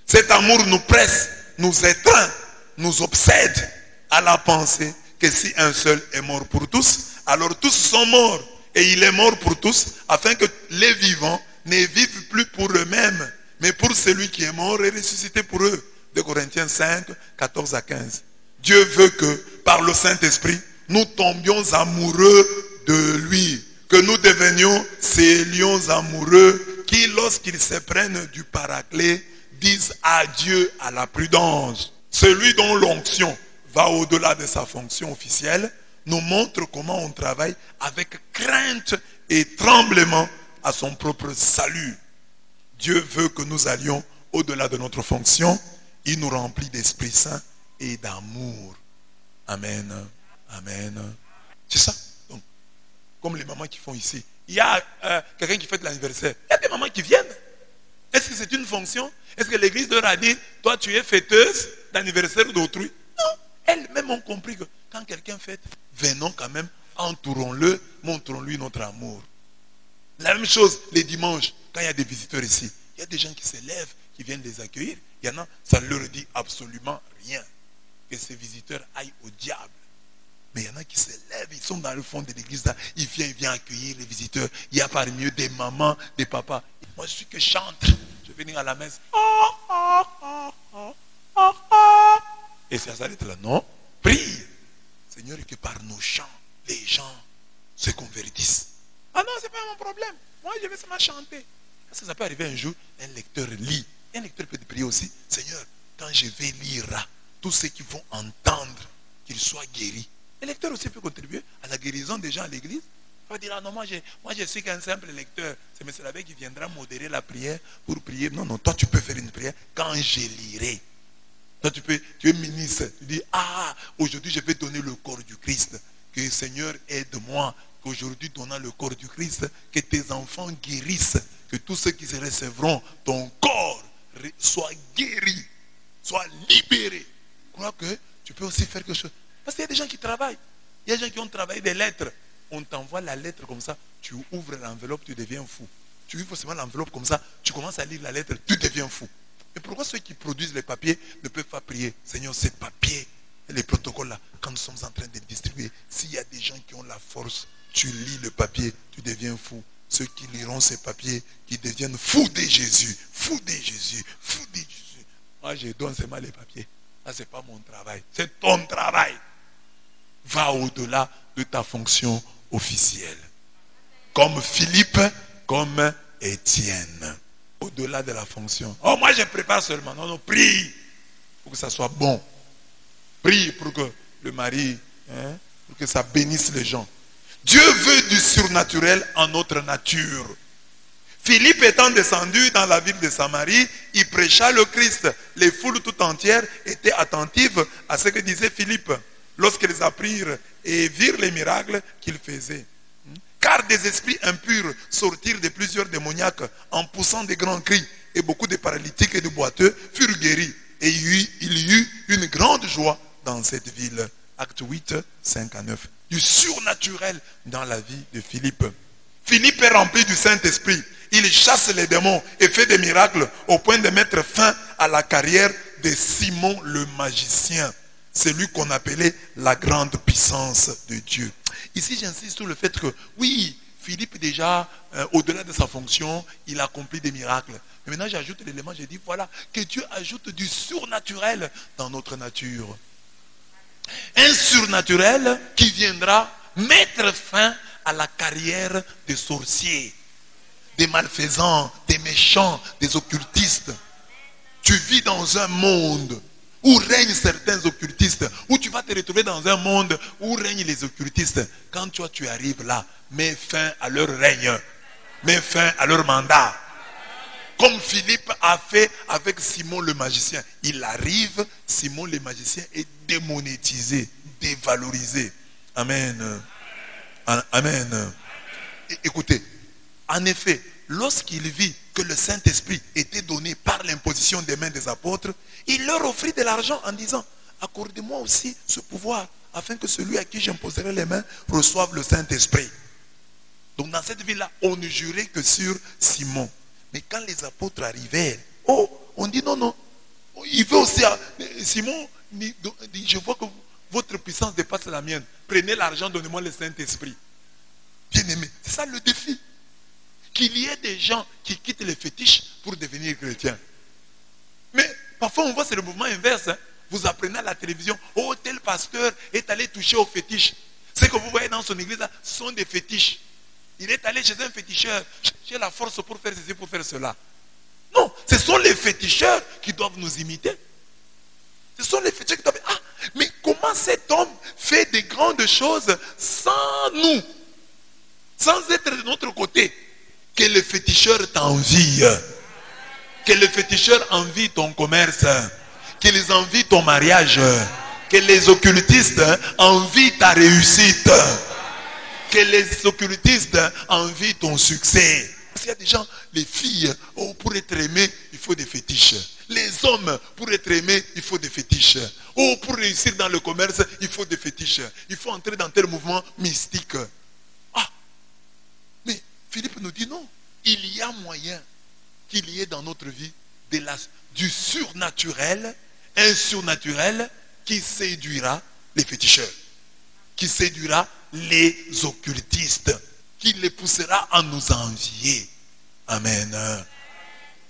S1: Cet amour nous presse, nous étreint, nous obsède à la pensée que si un seul est mort pour tous, alors tous sont morts. Et il est mort pour tous, afin que les vivants ne vivent plus pour eux-mêmes, mais pour celui qui est mort et ressuscité pour eux. 2 Corinthiens 5, 14 à 15. Dieu veut que, par le Saint-Esprit, nous tombions amoureux de lui, que nous devenions ces lions amoureux qui, lorsqu'ils se prennent du Paraclet, disent adieu à la prudence. Celui dont l'onction va au-delà de sa fonction officielle nous montre comment on travaille avec crainte et tremblement à son propre salut. Dieu veut que nous allions au-delà de notre fonction. Il nous remplit d'Esprit Saint et d'amour. Amen. Amen. C'est ça. Donc, comme les mamans qui font ici. Il y a quelqu'un qui fête l'anniversaire. Il y a des mamans qui viennent. Est-ce que c'est une fonction? Est-ce que l'église leur a dit, toi tu es fêteuse d'anniversaire d'autrui? Non. Elles-mêmes ont compris que quand quelqu'un fête, venons quand même, entourons-le, montrons-lui notre amour. La même chose les dimanches, quand il y a des visiteurs ici. Il y a des gens qui se lèvent, qui viennent les accueillir. Il y en a, ça ne leur dit absolument rien. Que ces visiteurs aillent au diable. Mais il y en a qui se lèvent, ils sont dans le fond de l'église là. Ils viennent accueillir les visiteurs. Il y a parmi eux des mamans, des papas. Moi je suis que chantre. Je vais venir à la messe. Et c'est à ça d'être là. Non, prie. Seigneur, que par nos chants, les gens se convertissent. Ah non, c'est pas mon problème. Moi je vais seulement chanter. Parce que ça peut arriver un jour, un lecteur lit. Un lecteur peut prier aussi. Seigneur, quand je vais lire là, tous ceux qui vont entendre qu'ils soient guéris. Le lecteur aussi peut contribuer à la guérison des gens à l'église. Il va dire, ah non, moi je suis qu'un simple lecteur. C'est M. l'abbé qui viendra modérer la prière pour prier. Non, non, toi tu peux faire une prière quand je lirai. Toi tu es ministre. Tu dis, ah, aujourd'hui je vais donner le corps du Christ. Que le Seigneur aide-moi. Qu'aujourd'hui, donnant le corps du Christ, que tes enfants guérissent. Que tous ceux qui se recevront ton corps soient guéris, soient libérés. Crois que tu peux aussi faire quelque chose. Parce qu'il y a des gens qui travaillent. Il y a des gens qui ont travaillé des lettres. On t'envoie la lettre comme ça. Tu ouvres l'enveloppe, tu deviens fou. Tu ouvres forcément l'enveloppe comme ça. Tu commences à lire la lettre, tu deviens fou. Mais pourquoi ceux qui produisent les papiers ne peuvent pas prier? Seigneur, ces papiers, les protocoles là, quand nous sommes en train de les distribuer, s'il y a des gens qui ont la force, tu lis le papier, tu deviens fou. Ceux qui liront ces papiers, qui deviennent fous de Jésus, fous de Jésus, fous de Jésus. Moi, je donne seulement les papiers. Ça, ce n'est pas mon travail. C'est ton travail. Va au-delà de ta fonction officielle. Comme Philippe, comme Étienne. Au-delà de la fonction. Oh, moi, je prépare seulement. Non, non, prie pour que ça soit bon. Prie pour que le mari, pour que ça bénisse les gens. Dieu veut du surnaturel en notre nature. Philippe étant descendu dans la ville de Samarie, il prêcha le Christ. Les foules tout entières étaient attentives à ce que disait Philippe lorsqu'ils apprirent et virent les miracles qu'il faisait. Car des esprits impurs sortirent de plusieurs démoniaques en poussant des grands cris, et beaucoup de paralytiques et de boiteux furent guéris. Et il y eut une grande joie dans cette ville. Acte 8, 5 à 9. Du surnaturel dans la vie de Philippe. Philippe est rempli du Saint-Esprit. Il chasse les démons et fait des miracles au point de mettre fin à la carrière de Simon le magicien. Celui qu'on appelait la grande puissance de Dieu. Ici, j'insiste sur le fait que, oui, Philippe déjà, au-delà de sa fonction, il accomplit des miracles. Mais maintenant, j'ajoute l'élément, j'ai dit, voilà, que Dieu ajoute du surnaturel dans notre nature. Un surnaturel qui viendra mettre fin à la carrière des sorciers, des malfaisants, des méchants, des occultistes. Tu vis dans un monde où règnent certains occultistes, où tu vas te retrouver dans un monde où règnent les occultistes. Quand toi tu arrives là, mets fin à leur règne, mets fin à leur mandat. Comme Philippe a fait avec Simon le magicien. Il arrive, Simon le magicien est démonétisé, dévalorisé. Amen. Amen. Écoutez, en effet, lorsqu'il vit que le Saint-Esprit était donné par l'imposition des mains des apôtres, il leur offrit de l'argent en disant, accordez-moi aussi ce pouvoir, afin que celui à qui j'imposerai les mains reçoive le Saint-Esprit. Donc dans cette ville-là, on ne jurait que sur Simon. Mais quand les apôtres arrivèrent, Oh, on dit non, non. Il veut aussi, Simon, je vois que votre puissance dépasse la mienne. Prenez l'argent, donnez-moi le Saint-Esprit. Bien-aimé, c'est ça le défi. Qu'il y ait des gens qui quittent les fétiches pour devenir chrétiens. Mais parfois on voit c'est le mouvement inverse. Hein. Vous apprenez à la télévision, oh tel pasteur est allé toucher aux fétiches. Ce que vous voyez dans son église, là, sont des fétiches. Il est allé chez un féticheur, chercher la force pour faire ceci, pour faire cela. Non, ce sont les féticheurs qui doivent nous imiter. Ce sont les féticheurs qui doivent... Ah, mais comment cet homme fait des grandes choses sans nous, sans être de notre côté? Que le féticheur t'envie. Que le féticheur envie ton commerce. Qu'ils envient ton mariage. Que les occultistes envient ta réussite. Que les occultistes envient ton succès. Parce qu'il y a des gens, les filles, oh, pour être aimées, il faut des fétiches. Les hommes, pour être aimés, il faut des fétiches. Oh, pour réussir dans le commerce, il faut des fétiches. Il faut entrer dans tel mouvement mystique. Ah, mais Philippe nous dit non. Il y a moyen qu'il y ait dans notre vie du surnaturel, un surnaturel qui séduira les féticheurs, qui séduira les occultistes, qui les poussera à nous envier. Amen.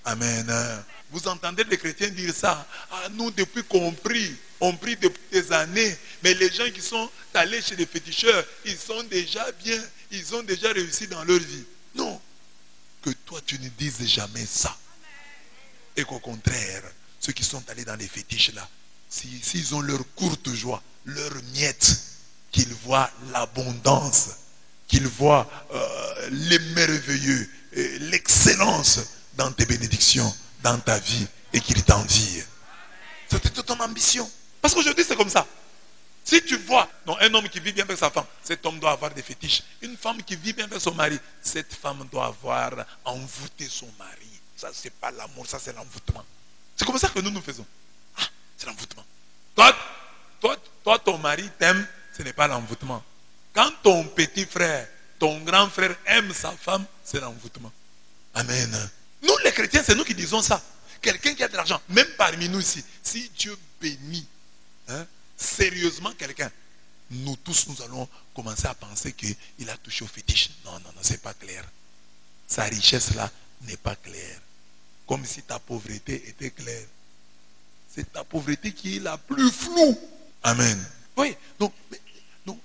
S1: Amen. Vous entendez les chrétiens dire ça? Ah, nous, depuis qu'on prie, on prie depuis des années, mais les gens qui sont allés chez les féticheurs, ils sont déjà bien, ils ont déjà réussi dans leur vie. Non. Que toi, tu ne dises jamais ça. Et qu'au contraire, ceux qui sont allés dans les fétiches là, s'ils ont leur courte joie, leur miette, qu'ils voient l'abondance, qu'ils voient les merveilleux, l'excellence dans tes bénédictions, dans ta vie, et qu'ils t'envient. C'était ton ambition. Parce qu'aujourd'hui, c'est comme ça. Si tu vois un homme qui vit bien avec sa femme, cet homme doit avoir des fétiches. Une femme qui vit bien avec son mari, cette femme doit avoir envoûté son mari. Ça, c'est pas l'amour, ça, c'est l'envoûtement. C'est comme ça que nous faisons. Ah, c'est l'envoûtement. Toi, ton mari t'aime, ce n'est pas l'envoûtement. Quand ton petit frère, ton grand frère aime sa femme, c'est l'envoûtement. Amen. Nous, les chrétiens, c'est nous qui disons ça. Quelqu'un qui a de l'argent, même parmi nous ici, si Dieu bénit, sérieusement quelqu'un, nous tous, nous allons commencer à penser qu'il a touché au fétiche. Non, non, non, c'est pas clair. Sa richesse là n'est pas claire. Comme si ta pauvreté était claire. C'est ta pauvreté qui est la plus floue. Amen. Oui, donc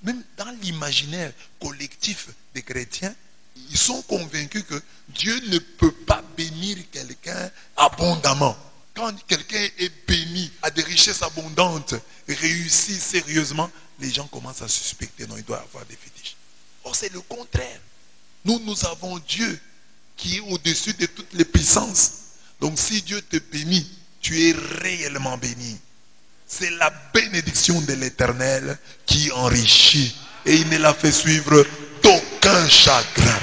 S1: même dans l'imaginaire collectif des chrétiens, ils sont convaincus que Dieu ne peut pas bénir quelqu'un abondamment. Quand quelqu'un est béni, a des richesses abondantes, réussit sérieusement, les gens commencent à suspecter, non, il doit avoir des fétiches. Or, c'est le contraire. Nous avons Dieu qui est au-dessus de toutes les puissances. Donc, si Dieu te bénit, tu es réellement béni. C'est la bénédiction de l'Éternel qui enrichit. Et il ne l'a fait suivre d'aucun chagrin.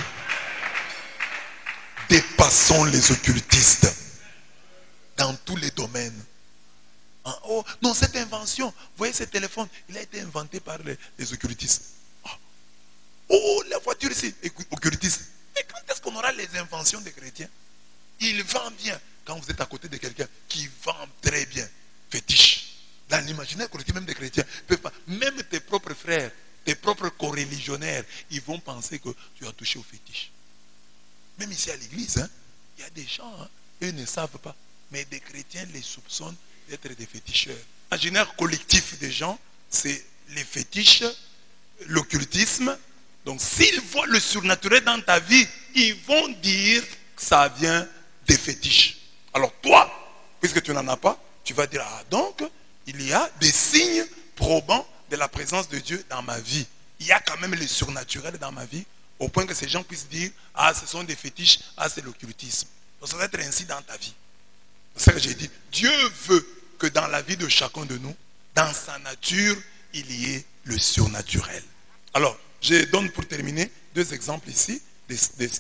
S1: Dépassons les occultistes dans tous les domaines. Oh, non, cette invention, vous voyez ce téléphone, il a été inventé par les occultistes. Oh, la voiture ici, occultiste. Mais quand est-ce qu'on aura les inventions des chrétiens? Il vend bien. Quand vous êtes à côté de quelqu'un qui vend très bien, fétiche. Dans l'imaginaire collectif, même des chrétiens, même tes propres frères, tes propres coreligionnaires, ils vont penser que tu as touché au fétiche. Même ici à l'église, il y a des gens, eux ne savent pas. Mais des chrétiens les soupçonnent d'être des féticheurs. L'imaginaire collectif des gens, c'est les fétiches, l'occultisme. Donc s'ils voient le surnaturel dans ta vie, ils vont dire que ça vient des fétiches. Alors toi, puisque tu n'en as pas, tu vas dire, ah donc, il y a des signes probants de la présence de Dieu dans ma vie. Il y a quand même le surnaturel dans ma vie, au point que ces gens puissent dire, ah ce sont des fétiches, ah c'est l'occultisme. Donc ça va être ainsi dans ta vie. C'est ça que j'ai dit. Dieu veut que dans la vie de chacun de nous, dans sa nature, il y ait le surnaturel. Alors, je donne pour terminer 2 exemples ici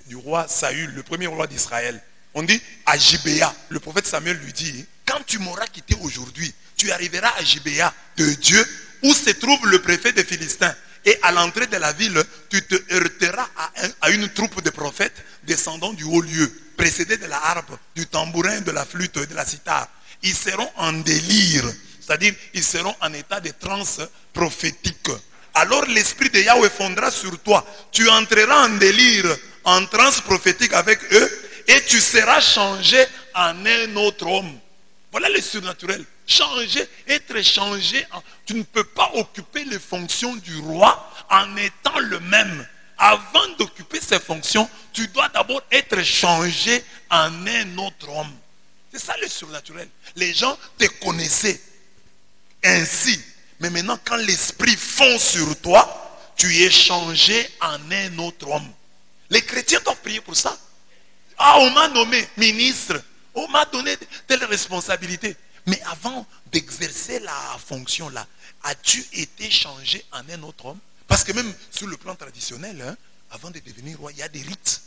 S1: du roi Saül, le premier roi d'Israël. On dit à Gibéa, le prophète Samuel lui dit, quand tu m'auras quitté aujourd'hui, tu arriveras à Gibéa de Dieu, où se trouve le préfet des Philistins. Et à l'entrée de la ville, tu te heurteras à une troupe de prophètes descendant du haut lieu. précédés de la harpe, du tambourin, de la flûte et de la cithare. Ils seront en délire, c'est-à-dire ils seront en état de transe prophétique. Alors l'esprit de Yahweh fondera sur toi. Tu entreras en délire, en transe prophétique avec eux et tu seras changé en un autre homme. Voilà le surnaturel. Changer, être changé. Tu ne peux pas occuper les fonctions du roi en étant le même. Avant d'occuper ces fonctions, tu dois d'abord être changé en un autre homme. C'est ça le surnaturel. Les gens te connaissaient ainsi. Mais maintenant, quand l'esprit fond sur toi, tu es changé en un autre homme. Les chrétiens doivent prier pour ça. Ah, on m'a nommé ministre. On m'a donné telle responsabilité. Mais avant d'exercer la fonction là, as-tu été changé en un autre homme? Parce que même sur le plan traditionnel, hein, avant de devenir roi, il y a des rites.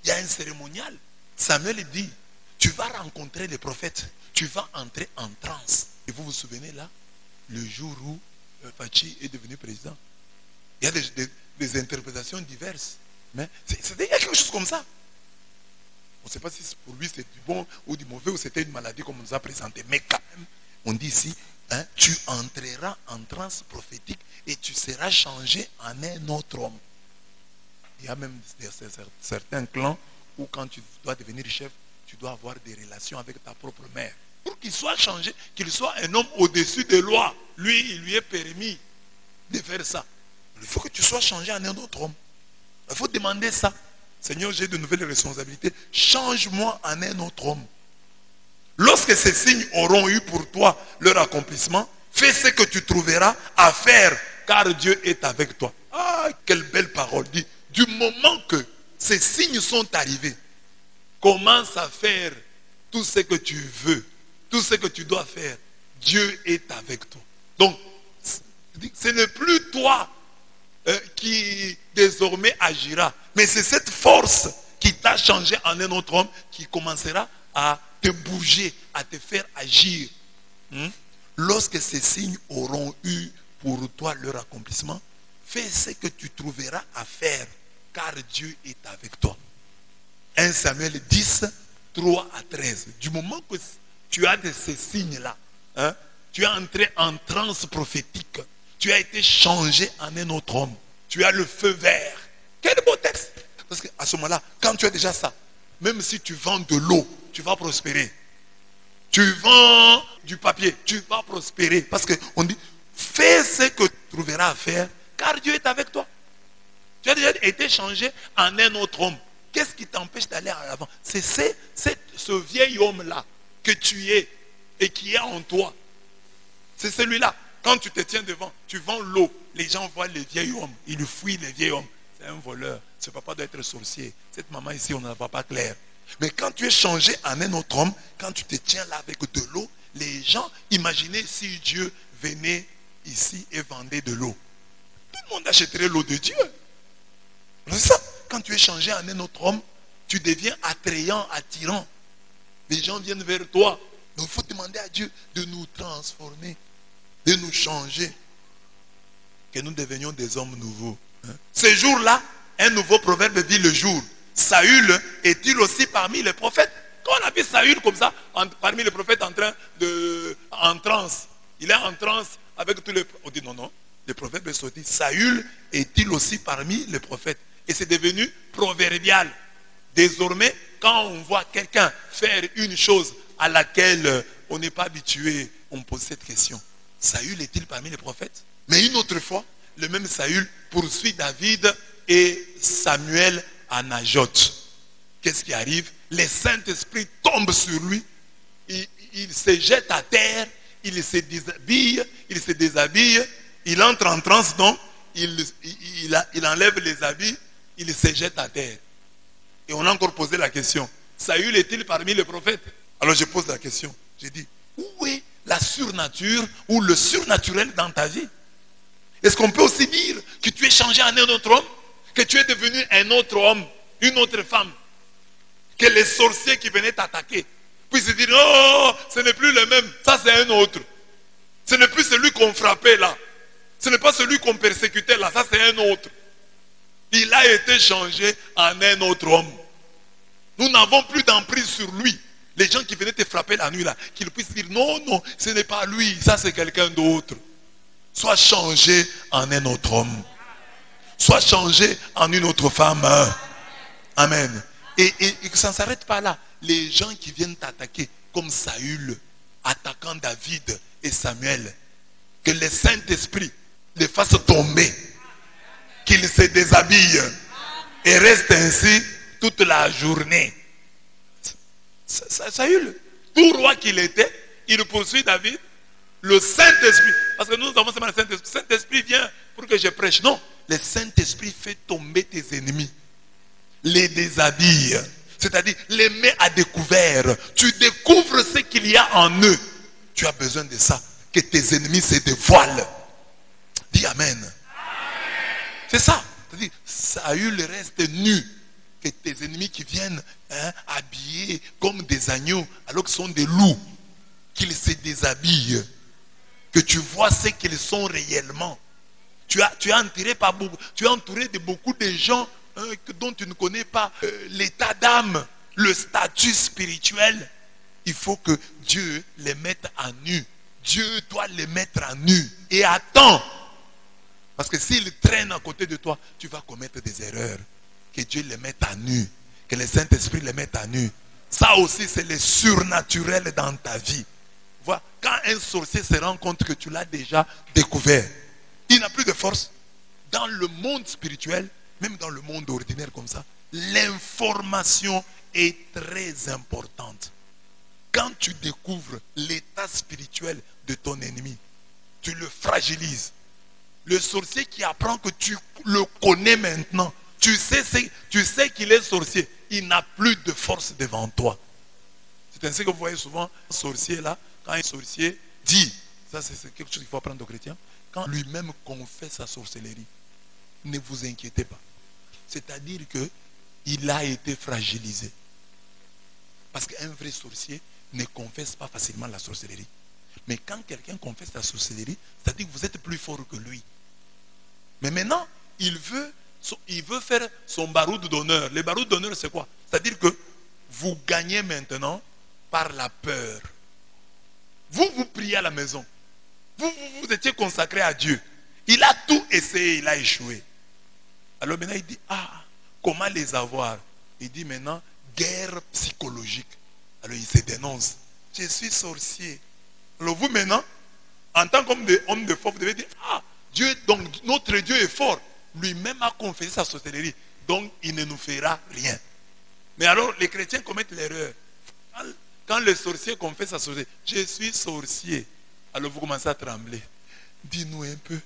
S1: Il y a un cérémonial. Samuel dit, tu vas rencontrer les prophètes. Tu vas entrer en transe. Et vous vous souvenez là, le jour où Fachi est devenu président. Il y a des interprétations diverses. Mais il y a quelque chose comme ça. On ne sait pas si pour lui c'est du bon ou du mauvais ou c'était une maladie comme on nous a présenté. Mais quand même, on dit ici, hein, tu entreras en transe prophétique et tu seras changé en un autre homme. Il y a même certains clans où quand tu dois devenir chef, tu dois avoir des relations avec ta propre mère. Pour qu'il soit changé, qu'il soit un homme au-dessus des lois. Lui, il lui est permis de faire ça. Il faut que tu sois changé en un autre homme. Il faut demander ça. Seigneur, j'ai de nouvelles responsabilités. Change-moi en un autre homme. Lorsque ces signes auront eu pour toi leur accomplissement, fais ce que tu trouveras à faire, car Dieu est avec toi. Ah, quelle belle parole. Dit, du moment que ces signes sont arrivés, commence à faire tout ce que tu veux, tout ce que tu dois faire. Dieu est avec toi. Donc, ce n'est plus toi qui désormais agira. Mais c'est cette force qui t'a changé en un autre homme qui commencera à te bouger, à te faire agir. Lorsque ces signes auront eu pour toi leur accomplissement, fais ce que tu trouveras à faire, car Dieu est avec toi. 1 Samuel 10, 3 à 13. Du moment que tu as de ces signes-là, hein, tu es entré en transe prophétique. Tu as été changé en un autre homme. Tu as le feu vert. Quel beau texte. Parce qu'à ce moment-là, quand tu as déjà ça, même si tu vends de l'eau, tu vas prospérer. Tu vends du papier, tu vas prospérer. Parce qu'on dit, fais ce que tu trouveras à faire, car Dieu est avec toi. Tu as déjà été changé en un autre homme. Qu'est-ce qui t'empêche d'aller en avant? C'est ce vieil homme-là que tu es et qui est en toi. C'est celui-là. Quand tu te tiens devant, tu vends l'eau. Les gens voient le vieil homme. Ils fuient le vieil homme. C'est un voleur. Ce papa doit être sorcier. Cette maman ici, on ne la voit pas clair. Mais quand tu es changé en un autre homme, quand tu te tiens là avec de l'eau, les gens, imaginez si Dieu venait ici et vendait de l'eau. Tout le monde achèterait l'eau de Dieu. C'est ça. Quand tu es changé en un autre homme, tu deviens attrayant, attirant. Les gens viennent vers toi. Donc il faut demander à Dieu de nous transformer, de nous changer, que nous devenions des hommes nouveaux. Ce jour-là, un nouveau proverbe vit le jour. Saül est-il aussi parmi les prophètes? Quand on a vu Saül comme ça, parmi les prophètes en transe, il est en transe avec tous les... On dit non, le proverbe est sorti. Saül est-il aussi parmi les prophètes? Et c'est devenu proverbial. Désormais, quand on voit quelqu'un faire une chose à laquelle on n'est pas habitué, on pose cette question. Saül est-il parmi les prophètes? Mais une autre fois, le même Saül poursuit David et Samuel à Najoth. Qu'est-ce qui arrive? Le Saint-Esprit tombe sur lui. Il se jette à terre. Il se déshabille. Il entre en transe, donc il enlève les habits. Il se jette à terre. Et on a encore posé la question. Saül est-il parmi les prophètes? Alors je pose la question. Je dis, où est la surnature ou le surnaturel dans ta vie? Est-ce qu'on peut aussi dire que tu es changé en un autre homme? Que tu es devenu un autre homme, une autre femme? Que les sorciers qui venaient t'attaquer puissent se dire, oh, ce n'est plus le même, ça c'est un autre. Ce n'est plus celui qu'on frappait là. Ce n'est pas celui qu'on persécutait là, ça c'est un autre. Il a été changé en un autre homme. Nous n'avons plus d'emprise sur lui. Les gens qui venaient te frapper la nuit là, qu'ils puissent dire non, non, ce n'est pas lui, ça c'est quelqu'un d'autre. Sois changé en un autre homme. Sois changé en une autre femme. Amen. Et ça ne s'arrête pas là. Les gens qui viennent t'attaquer, comme Saül, attaquant David et Samuel, que le Saint-Esprit les fasse tomber, qu'ils se déshabillent et restent ainsi toute la journée. Saül, tout roi qu'il était, il poursuit David. Le Saint-Esprit, parce que nous avons seulement le Saint-Esprit. Le Saint-Esprit vient pour que je prêche. Non, le Saint-Esprit fait tomber tes ennemis, les déshabille, c'est-à-dire les met à découvert. Tu découvres ce qu'il y a en eux. Tu as besoin de ça, que tes ennemis se dévoilent. Dis Amen. C'est ça. C'est-à-dire, Saül reste nu. Que tes ennemis qui viennent habillés comme des agneaux, alors qu'ils sont des loups, qu'ils se déshabillent. Que tu vois ce qu'ils sont réellement. Tu es entouré de beaucoup de gens dont tu ne connais pas l'état d'âme, le statut spirituel. Il faut que Dieu les mette à nu. Dieu doit les mettre à nu. Et attends. Parce que s'ils traînent à côté de toi, tu vas commettre des erreurs. Que Dieu les mette à nu. Que le Saint-Esprit les mette à nu. Ça aussi, c'est le surnaturel dans ta vie. Vois, quand un sorcier se rend compte que tu l'as déjà découvert, il n'a plus de force. Dans le monde spirituel, même dans le monde ordinaire comme ça, l'information est très importante. Quand tu découvres l'état spirituel de ton ennemi, tu le fragilises. Le sorcier qui apprend que tu le connais maintenant, tu sais qu'il est sorcier, il n'a plus de force devant toi. C'est ainsi que vous voyez souvent un sorcier là, quand un sorcier dit, ça c'est quelque chose qu'il faut apprendre aux chrétiens, quand lui-même confesse sa sorcellerie, ne vous inquiétez pas. C'est-à-dire qu'il a été fragilisé. Parce qu'un vrai sorcier ne confesse pas facilement la sorcellerie. Mais quand quelqu'un confesse la sorcellerie, c'est-à-dire que vous êtes plus fort que lui. Mais maintenant, il veut faire son baroud d'honneur. Le baroud d'honneur, c'est quoi? C'est-à-dire que vous gagnez maintenant par la peur. Vous priez à la maison. Vous étiez consacré à Dieu. Il a tout essayé, il a échoué. Alors maintenant, il dit, comment les avoir? Il dit maintenant, guerre psychologique. Alors il se dénonce. Je suis sorcier. Alors vous maintenant, en tant qu'homme de foi, vous devez dire, Dieu, donc notre Dieu est fort. Lui-même a confessé sa sorcellerie. Donc il ne nous fera rien. Mais alors les chrétiens commettent l'erreur. Quand le sorcier confesse sa sorcellerie, je suis sorcier. Alors vous commencez à trembler. Dis-nous un peu,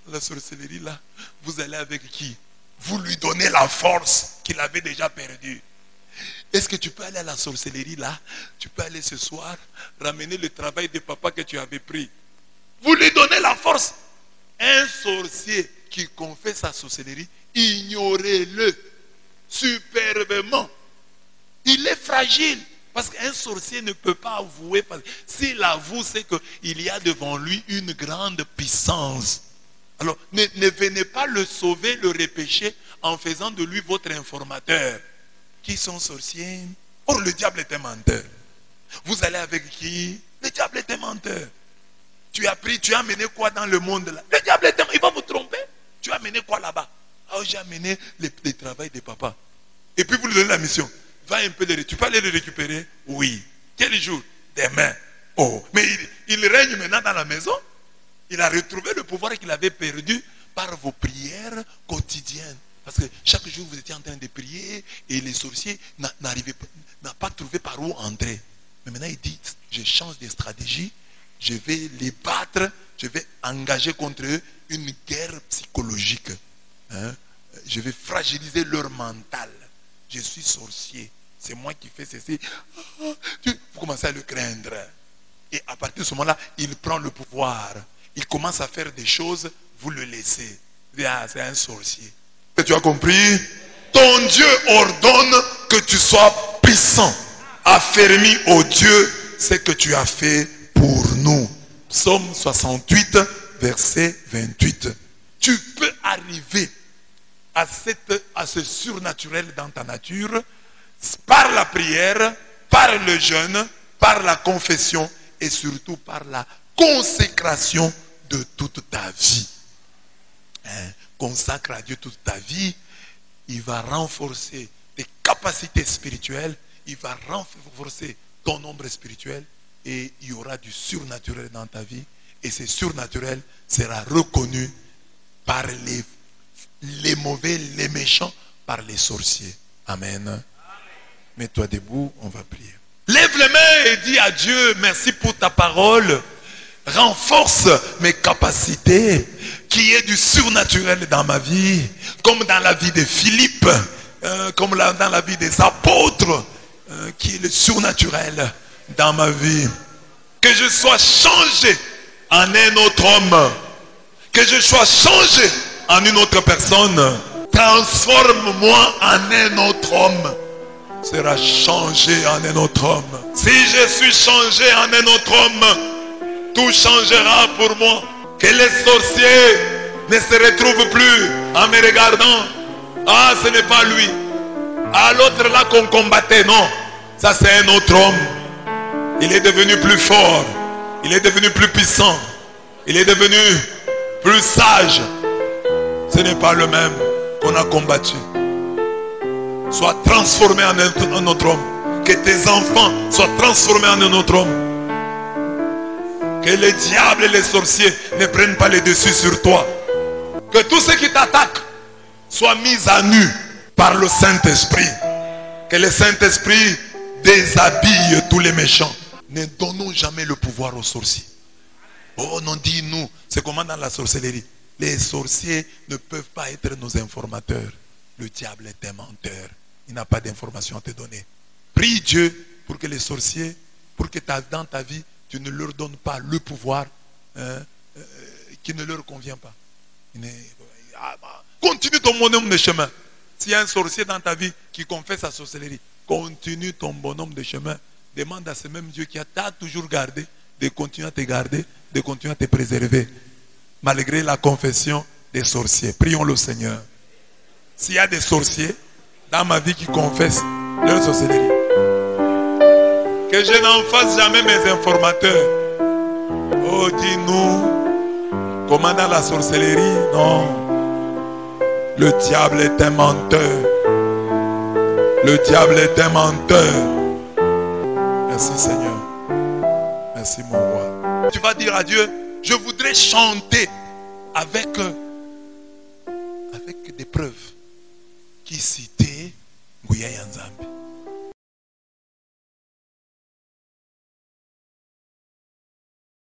S1: la sorcellerie là, vous allez avec qui? Vous lui donnez la force qu'il avait déjà perdue. Est-ce que tu peux aller à la sorcellerie là? Tu peux aller ce soir, ramener le travail de papa que tu avais pris. Vous lui donnez la force. Un sorcier qui confesse sa sorcellerie, ignorez-le superbement. Il est fragile. Parce qu'un sorcier ne peut pas avouer. S'il avoue, c'est qu'il y a devant lui une grande puissance. Alors, ne venez pas le sauver, le repêcher en faisant de lui votre informateur. Qui sont sorciers? Or, le diable est un menteur. Vous allez avec qui? Le diable est un menteur. Tu as amené quoi dans le monde là? Le diable est un menteur. Il va vous tromper. Tu as amené quoi là-bas? J'ai amené le travail de papa. Et puis vous lui donnez la mission. Va un peu tu peux aller le récupérer? Oui. Quel jour? Demain. Mais il règne maintenant dans la maison. Il a retrouvé le pouvoir qu'il avait perdu par vos prières quotidiennes. Parce que chaque jour vous étiez en train de prier et les sorciers n'a pas trouvé par où entrer. Mais maintenant il dit, je change de stratégie, je vais les battre, je vais engager contre eux une guerre psychologique. Je vais fragiliser leur mental. Je suis sorcier. C'est moi qui fais ceci. Vous commencez à le craindre. Et à partir de ce moment-là, il prend le pouvoir. Il commence à faire des choses, vous le laissez. C'est un sorcier. Tu as compris? Ton Dieu ordonne que tu sois puissant. Affermis au Dieu ce que tu as fait pour nous. Psaume 68, verset 28. Tu peux arriver à ce surnaturel dans ta nature par la prière, par le jeûne, par la confession et surtout par la consécration de toute ta vie. Consacre à Dieu toute ta vie, il va renforcer tes capacités spirituelles, il va renforcer ton ombre spirituel et il y aura du surnaturel dans ta vie et ce surnaturel sera reconnu par les mauvais, les méchants, par les sorciers. Amen. Mets-toi debout, on va prier. Lève les mains et dis à Dieu, merci pour ta parole. Renforce mes capacités, qu'il y ait du surnaturel dans ma vie, comme dans la vie de Philippe, comme dans la vie des apôtres, qu'il y ait le surnaturel dans ma vie. Que je sois changé en un autre homme, que je sois changé en une autre personne. Transforme-moi en un autre homme. Sera changé en un autre homme. Si je suis changé en un autre homme, tout changera pour moi. Que les sorciers ne se retrouvent plus en me regardant. Ah, ce n'est pas lui. Ah, l'autre là qu'on combattait. Non, ça c'est un autre homme. Il est devenu plus fort. Il est devenu plus puissant. Il est devenu plus sage. Ce n'est pas le même qu'on a combattu. Sois transformé en un autre homme. Que tes enfants soient transformés en un autre homme. Que les diables et les sorciers ne prennent pas le dessus sur toi. Que tous ceux qui t'attaquent soient mis à nu par le Saint-Esprit. Que le Saint-Esprit déshabille tous les méchants. Ne donnons jamais le pouvoir aux sorciers. Oh non, dis-nous, c'est comment dans la sorcellerie. Les sorciers ne peuvent pas être nos informateurs. Le diable est un menteur. Il n'a pas d'informations à te donner. Prie Dieu pour que les sorciers, pour que dans ta vie, tu ne leur donnes pas le pouvoir qui ne leur convient pas. Continue ton bonhomme de chemin. S'il y a un sorcier dans ta vie qui confesse sa sorcellerie, continue ton bonhomme de chemin. Demande à ce même Dieu qui t'a toujours gardé de continuer à te garder, de continuer à te préserver. Malgré la confession des sorciers. Prions le Seigneur. S'il y a des sorciers dans ma vie qui confessent leur sorcellerie, que je n'en fasse jamais mes informateurs. Oh, dis-nous, comment dans la sorcellerie? Non. Le diable est un menteur. Le diable est un menteur. Merci Seigneur. Merci mon roi. Tu vas dire à Dieu, je voudrais chanter avec des preuves qui citaient Nguya Yanzambi.